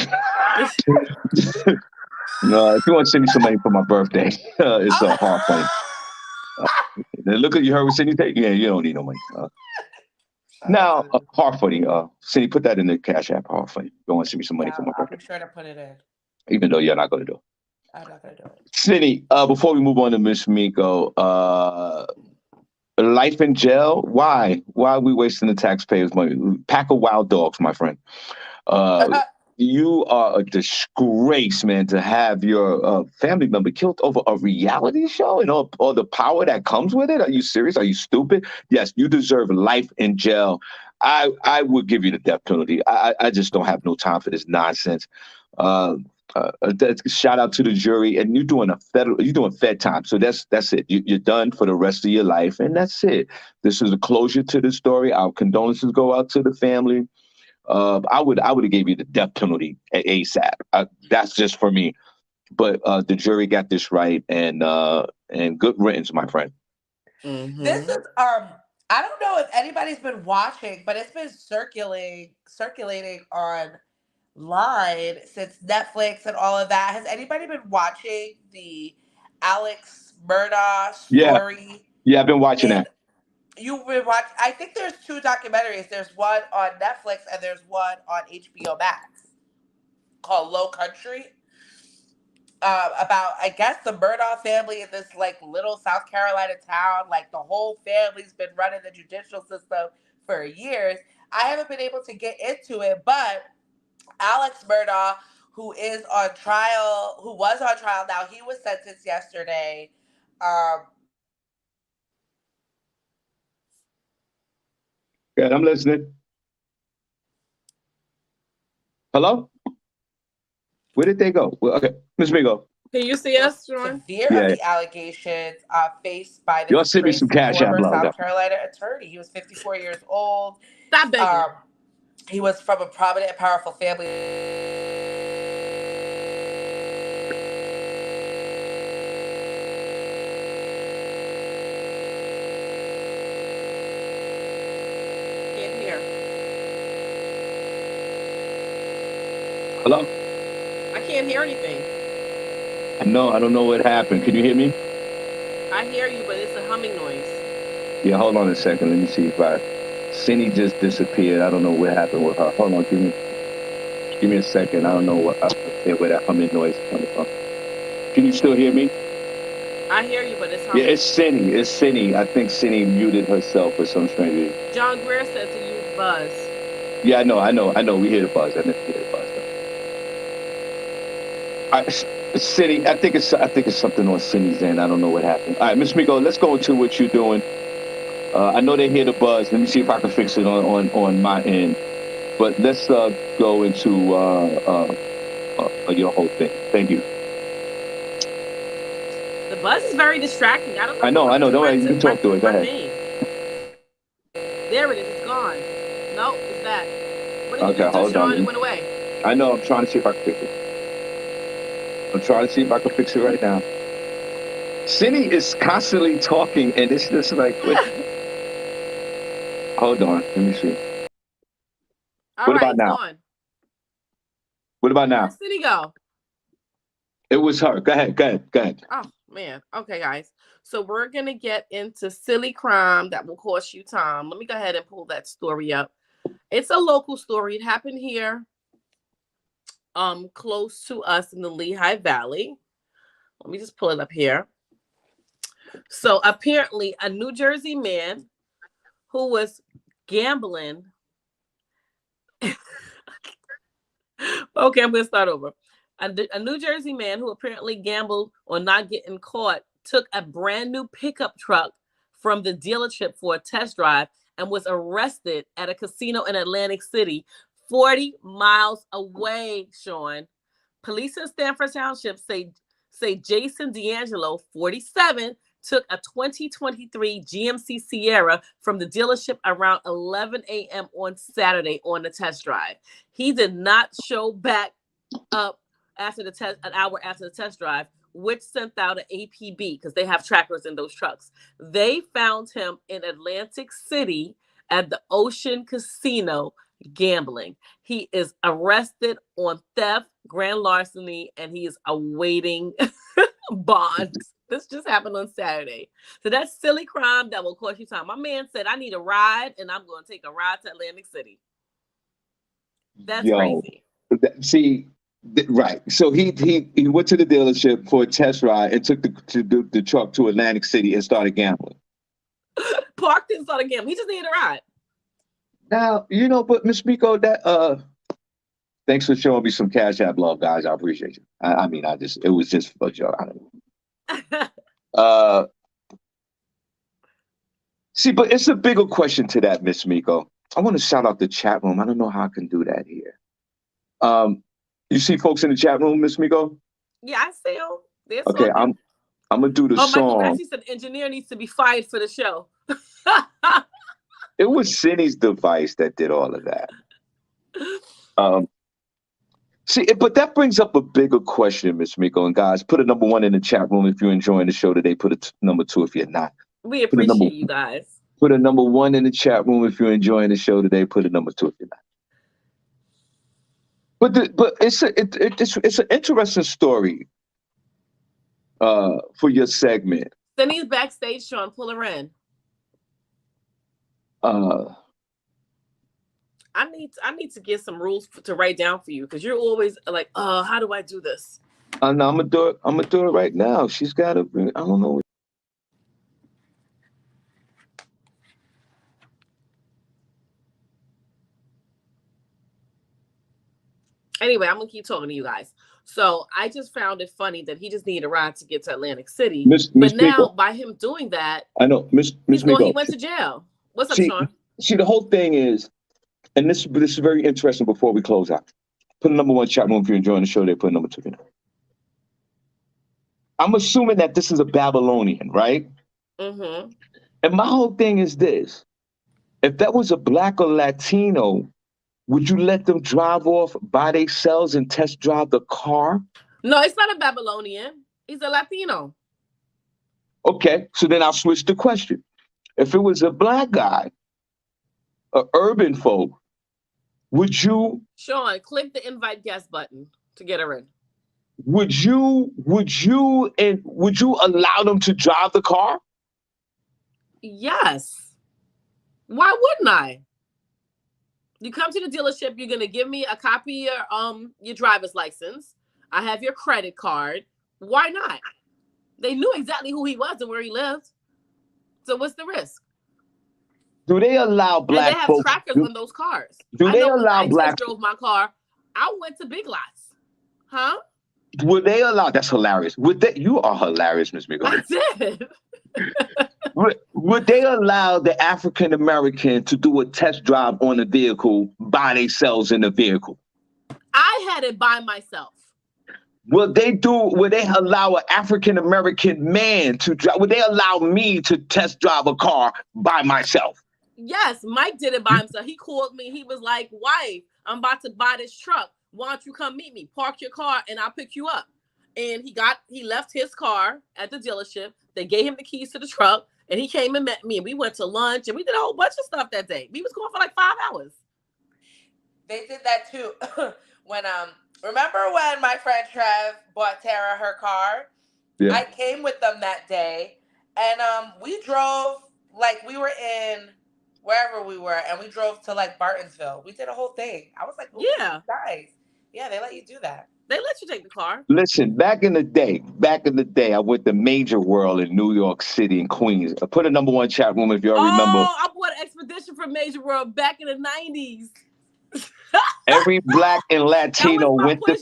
No, if you want to send me some money for my birthday, it's Oh, hard funny. Uh, then look at you heard what Cindy take. Yeah, you don't need no money. Now, hard funny. Cindy, put that in the Cash App. Hard funny. You want to send me some money yeah, for my I'll birthday, be sure to put it in. even though you're not going to do it. I'm not gonna do it. Cindy, before we move on to Miss Miko, life in jail. Why? Why are we wasting the taxpayers' money? Pack of wild dogs, my friend. Uh, you are a disgrace, man, to have your family member killed over a reality show and all the power that comes with it. Are you serious? Are you stupid? Yes, you deserve life in jail. I would give you the death penalty. I just don't have no time for this nonsense. Uh, Shout out to the jury, and you're doing fed time, so that's it. You're done for the rest of your life, and that's it. This is a closure to the story. Our condolences go out to the family. I would have gave you the death penalty at ASAP. That's just for me. But the jury got this right, and good riddance, my friend. This Mm-hmm. is I don't know if anybody's been watching, but it's been circulating online since Netflix and all of that. Has anybody been watching the Alex Murdaugh Yeah, story? yeah, I've been watching And that. you've been watching. I think there's 2 documentaries. There's one on Netflix and there's one on HBO Max called Low Country. About I guess the Murdaugh family in this like little South Carolina town. Like the whole family's been running the judicial system for years. I haven't been able to get into it, but Alex Murdaugh, who was on trial now, he was sentenced yesterday. Um, Yeah, I'm listening. Hello? Where did they go? Well, okay, Miss Migo. Can you see the us, Sean? severe of Yeah, the allegations faced by y'all this send me some crazy cash app former love. South Carolina attorney. He was 54 years old. Stop begging. Um, he was from a prominent and powerful family. Can't hear. Hello? I can't hear anything. I don't know what happened. Can you hear me? I hear you, but it's a humming noise. Yeah, hold on a second. Let me see if Cindy just disappeared. I don't know what happened with her. Hold on, give me a second. I don't know where that humming noise is coming from. Can you still hear me? I hear you, but it's Yeah, humming. it's Cindy. It's Cindy. I think Cindy muted herself for some strange reason. John Greer said to use buzz. Yeah, I know. We hear the buzz. I didn't hear the buzz though. All right. City, I think it's something on Cindy's end. I don't know what happened. All right, Miss Miko, let's go into what you're doing. I know they hear the buzz. Let me see if I can fix it on my end. But let's go into your whole thing. Thank you. The buzz is very distracting. I don't know. I know. Don't worry, you can talk to it. Go ahead. There it is. It's gone. No, it's that. What did you do, Hold Shawn? on. It went away. I know. I'm trying to see if I can fix it. Right now. Cindy is constantly talking, and it's just like, hold on. Let me see. What about now? Gone. What about now? Where did Cindy go? It was her. Go ahead. Oh, man. Okay, guys. So we're going to get into silly crime that will cost you time. Let me go ahead and pull that story up. It's a local story. It happened here close to us in the Lehigh Valley. Let me just pull it up here. So apparently a New Jersey man who was gambling. Okay, I'm going to start over. A New Jersey man who apparently gambled on not getting caught took a brand new pickup truck from the dealership for a test drive and was arrested at a casino in Atlantic City, 40 miles away, Shawn. Police in Stanford Township say Jason D'Angelo, 47, took a 2023 GMC Sierra from the dealership around 11 a.m. on Saturday on the test drive. He did not show back up after the test, an hour after the test drive, which sent out an APB because they have trackers in those trucks. They found him in Atlantic City at the Ocean Casino gambling. He is arrested on theft, grand larceny, and he is awaiting bonds. This just happened on Saturday. So that's silly crime that will cost you time. My man said, I need a ride, and I'm going to take a ride to Atlantic City. That's crazy. See, right. So he went to the dealership for a test ride and took the truck to Atlantic City and started gambling. Parked and started gambling. He just needed a ride. Now, but Miss Miko, that thanks for showing me some Cash App love, guys. I appreciate you. It was just for joke. I don't know. See, but it's a bigger question to that, Miss Miko. I want to shout out the chat room. I don't know how I can do that here. You see folks in the chat room, Miss Miko? Yeah, I see them. Okay, I'm gonna do the song. Michael Gracie said the engineer needs to be fired for the show. It was Cindy's device that did all of that. See, but that brings up a bigger question, Miss Miko. And guys, put a number 1 in the chat room if you're enjoying the show today. Put a number 2 if you're not. We appreciate you guys. Put a number 1 in the chat room if you're enjoying the show today. Put a number 2 if you're not. But it's an interesting story for your segment. Cindy's backstage, Shawn. Pull her in. I need to get some rules to write down for you because you're always like, how do I do this? No, I'm gonna do it. I'm gonna do it right now. She's got to. I don't know. Anyway, I'm gonna keep talking to you guys. So I just found it funny that he just needed a ride to get to Atlantic City. But now, by him doing that, I know, Miss Miko, he went to jail. What's up, Shawn? See, the whole thing is, and this is very interesting. Before we close out, put a number 1 chat room if you're enjoying the show. They put number 2. I'm assuming that this is a Babylonian, right? Mm-hmm. And my whole thing is this: if that was a Black or Latino, would you let them drive off by themselves and test drive the car? No, it's not a Babylonian. He's a Latino. Okay, so then I'll switch the question. If it was a Black guy, a urban folk, would you... Shawn, click the invite guest button to get her in. Would you allow them to drive the car? Yes. Why wouldn't I? You come to the dealership, you're gonna give me a copy of your driver's license. I have your credit card. Why not? They knew exactly who he was and where he lived. So what's the risk? Do they allow Black folks? They have trackers on those cars. Do they allow Black? I drove my car. I went to Big Lots. Huh? Would they allow? That's hilarious. Would they? You are hilarious, Miss Miko. I did. Would they allow the African American to do a test drive on a vehicle by themselves in the vehicle? I had it by myself. Would they allow an African American man to drive? Would they allow me to test drive a car by myself? Yes, Mike did it by himself. He called me. He was like, "Wife, I'm about to buy this truck. Why don't you come meet me? Park your car and I'll pick you up." And he left his car at the dealership. They gave him the keys to the truck, and he came and met me. And we went to lunch, and we did a whole bunch of stuff that day. We was going for like 5 hours. They did that too. When remember when my friend Trev bought Tara her car? Yeah. I came with them that day, and we drove like we were in wherever we were, and we drove to like Bartonsville. We did a whole thing. I was like, yeah, nice. Yeah, they let you do that. They let you take the car. Listen, back in the day, I went to Major World in New York City in Queens. I put a #1 chat room if y'all remember. Oh, I bought an Expedition from Major World back in the 90s. Every black and Latino went to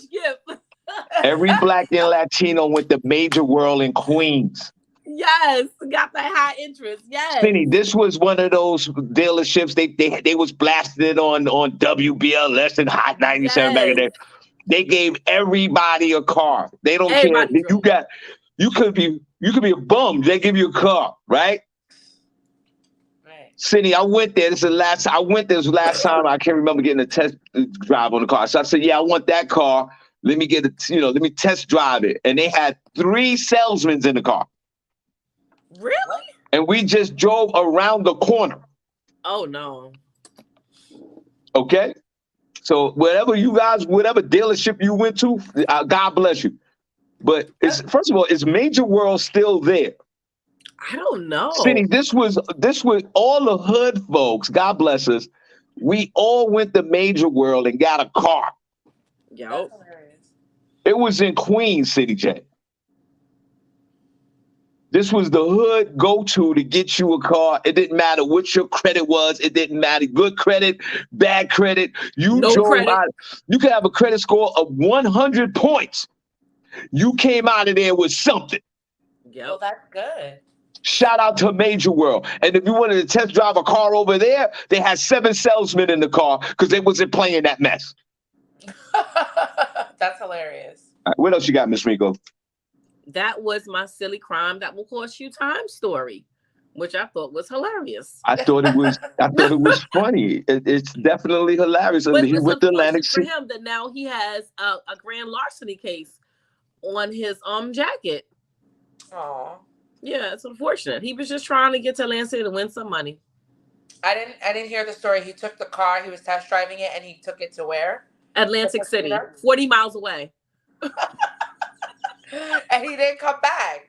every black and Latino went to Major World in Queens. Yes, got that high interest. Yes. Cindy, this was one of those dealerships. They was blasted on WBLS and Hot 97 back in there. They gave everybody a car. They don't care. You could be a bum. They give you a car, right? Right. Cindy, I went there. This last time. I can't remember getting a test drive on the car. So I said, "Yeah, I want that car. Let me let me test drive it." And they had 3 salesmen in the car. Really? And we just drove around the corner. Oh no. Okay. So whatever dealership you went to, God bless you. But first of all, is Major World still there? I don't know. Cindy, this was all the hood folks. God bless us. We all went to Major World and got a car. Yep. It was in Queens, City J. This was the hood go-to to get you a car. It didn't matter what your credit was. It didn't matter. Good credit, bad credit. You could have a credit score of 100 points. You came out of there with something. Yep. Well, that's good. Shout out to Major World. And if you wanted to test drive a car over there, they had 7 salesmen in the car because they wasn't playing that mess. That's hilarious. All right, what else you got, Miss Rico? That was my silly crime that will cost you time story, which I thought was hilarious. I thought it was funny. It's definitely hilarious. But he went to Atlantic City for him that now he has a grand larceny case on his jacket. Oh, yeah, it's unfortunate. He was just trying to get to Atlantic City to win some money. I didn't hear the story. He took the car. He was test driving it, and he took it to where? Atlantic City, 40 miles away. And he didn't come back.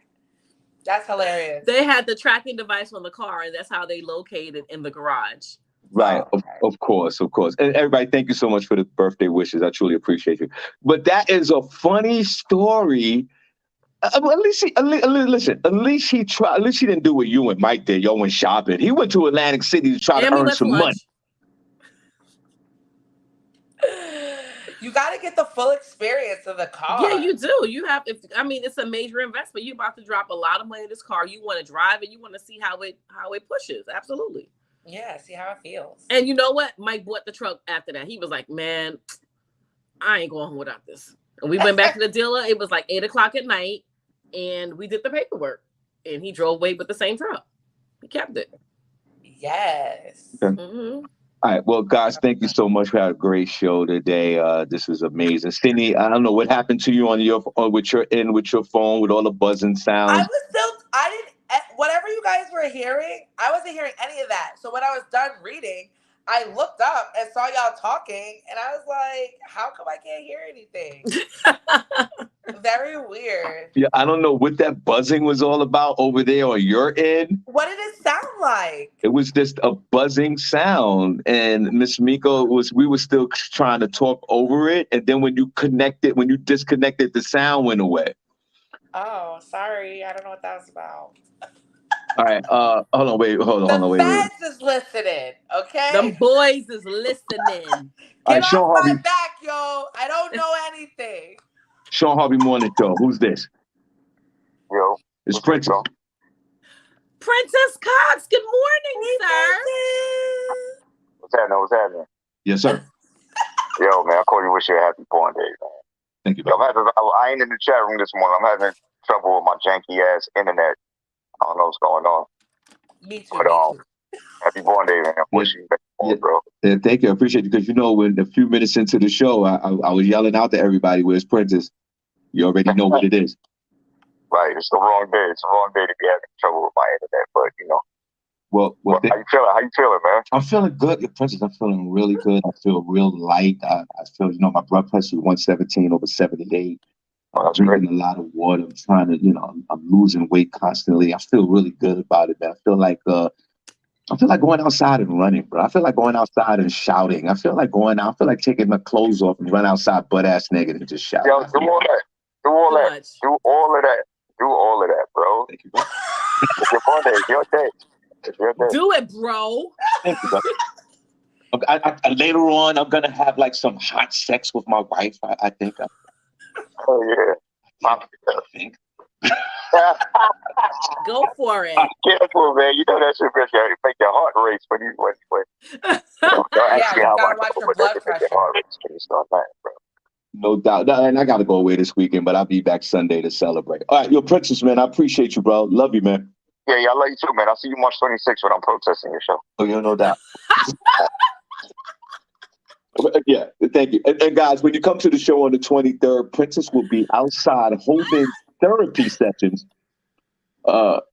That's hilarious. They had the tracking device on the car, and that's how they located in the garage. Right, of course. And everybody, thank you so much for the birthday wishes. I truly appreciate you. But that is a funny story. At least he tried. At least he didn't do what you and Mike did. Y'all went shopping. He went to Atlantic City to try to earn some money. You got to get the full experience of the car. Yeah, you do. You have. It's a major investment. You're about to drop a lot of money in this car. You want to drive it. You want to see how it pushes. Absolutely. Yeah, see how it feels. And you know what? Mike bought the truck after that. He was like, "Man, I ain't going home without this." And we went back to the dealer. It was like 8:00 at night, and we did the paperwork. And he drove away with the same truck. He kept it. Yes. Okay. Mm-hmm. All right. Well, guys, thank you so much. We had a great show today. This is amazing. Cindy, I don't know what happened to you with your phone with all the buzzing sounds. Whatever you guys were hearing, I wasn't hearing any of that. So when I was done reading, I looked up and saw y'all talking, and I was like, how come I can't hear anything? Very weird. Yeah, I don't know what that buzzing was all about over there on your end. What did it sound like? It was just a buzzing sound, and Miss Miko we were still trying to talk over it, and then when you disconnected, the sound went away. Oh, sorry. I don't know what that was about. All right. Hold on. Wait. The feds is listening. Okay. The boys is listening. Get off my back, yo. I don't know anything. Shawn Harvey Morning Show. Who's this? Yo. It's Princess. Princess Cox, good morning, sir. What's happening? Yes, sir. Yo, man, I call you wish you a happy born day, man. Thank you. Yo, I ain't in the chat room this morning. I'm having trouble with my janky ass internet. I don't know what's going on. Me too. But happy born day, man. Wish you born, bro. Yeah, thank you. I appreciate you because when a few minutes into the show, I was yelling out to everybody, "Where's Princess?" You already know what it is. Right, it's the wrong day. It's the wrong day to be having trouble with my internet, but you know. Well, how you feeling? How you feeling, man? I'm feeling good, Princess. I'm feeling really good. I feel real light. I feel, my blood pressure is 117 over 78. I'm drinking a lot of water. I'm trying to, I'm losing weight constantly. I feel really good about it, man. I feel like going outside and running, bro. I feel like going outside and shouting. I feel like taking my clothes off and run outside butt ass naked and just shout. Yo, do all that. Do all of that, bro. Thank you, bro. It's your birthday. It's your day. Do it, bro. Thank you, bro. Later on, I'm gonna have like some hot sex with my wife. I think. Oh yeah. I think. Go for it. Careful, man. You know that shit make your heart race when you gotta watch your blood pressure. No doubt. And I gotta go away this weekend, but I'll be back Sunday to celebrate. All right, yo, Princess, man, I appreciate you, bro. Love you, man. Yeah, I love you too, man. I'll see you March 26th when I'm protesting your show. Oh, yeah, no doubt. Yeah, thank you. And guys, when you come to the show on the 23rd, Princess will be outside holding therapy sessions while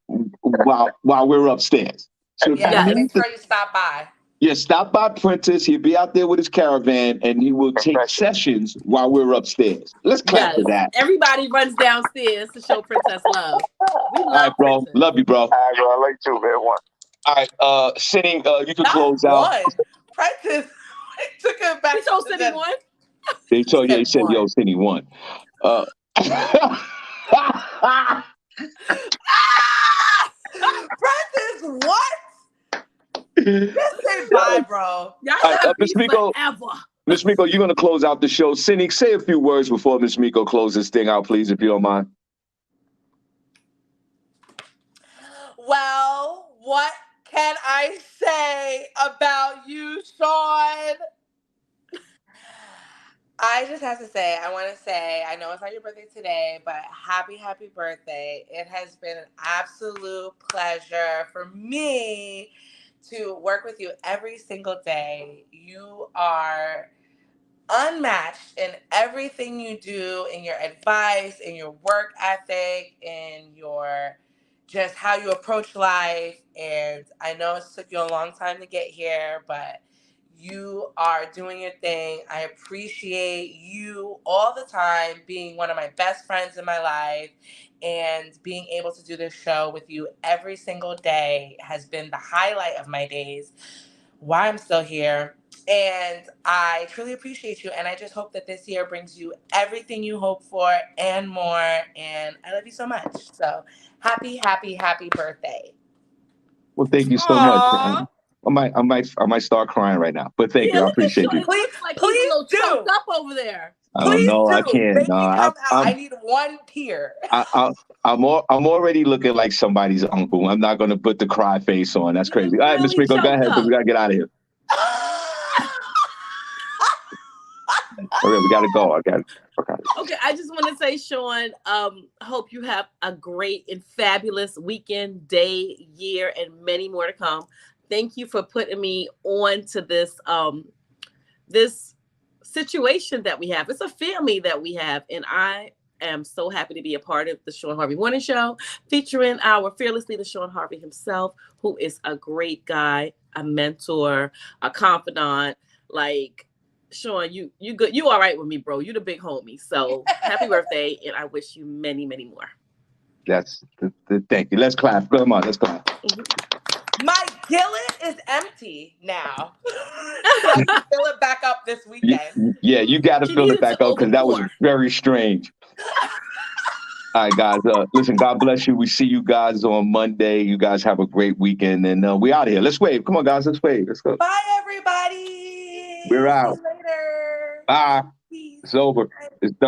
we're upstairs. So make sure you stop by. Yeah, stop by Princess. He'll be out there with his caravan, and he will take sessions while we're upstairs. Let's clap for that. Everybody runs downstairs to show Princess love. We love All right, bro. Princess. Love you, bro. All right, bro. I like you too, man. One. All right, Cindy, you can close out. Princess took it back. He told Cindy one. He said, yo, Cindy won. Princess, what? Just say bye, bro. Miss Miko, you're going to close out the show. Cindy, say a few words before Miss Miko closes this thing out, please, if you don't mind. Well, what can I say about you, Shawn? I just have to say, I know it's not your birthday today, but happy birthday. It has been an absolute pleasure for me to work with you every single day. You are unmatched in everything you do, in your advice, in your work ethic, in your just how you approach life. And I know it took you a long time to get here, but you are doing your thing. I appreciate you all the time being one of my best friends in my life, and being able to do this show with you every single day has been the highlight of my days. Why I'm still here. And I truly appreciate you. And I just hope that this year brings you everything you hope for and more. And I love you so much. So happy birthday. Well, thank you so much. I might start crying right now, but thank you. I appreciate you. Please do. Choked up over there. I can't. No, I need one tear. I'm already looking like somebody's uncle. I'm not going to put the cry face on. That's crazy. All right, Miss Miko, go ahead, because we got to get out of here. Okay, we got to go. Okay, I just want to say, Shawn, hope you have a great and fabulous weekend, day, year, and many more to come. Thank you for putting me on to this this situation that we have. It's a family that we have, and I am so happy to be a part of the Shawn Harvey Morning Show, featuring our fearless leader, Shawn Harvey himself, who is a great guy, a mentor, a confidant. Like, Shawn, you good? You all right with me, bro? You the big homie. So happy birthday, and I wish you many, many more. Thank you. Let's clap. Come on, let's clap. Mm-hmm. My gillet is empty now. So I can fill it back up this weekend. Yeah, you got to fill it back up because that was very strange. All right, guys. Listen, God bless you. We see you guys on Monday. You guys have a great weekend, and we out of here. Let's wave. Come on, guys. Let's wave. Let's go. Bye, everybody. We're out. See you later. Bye. Peace. It's over. It's done.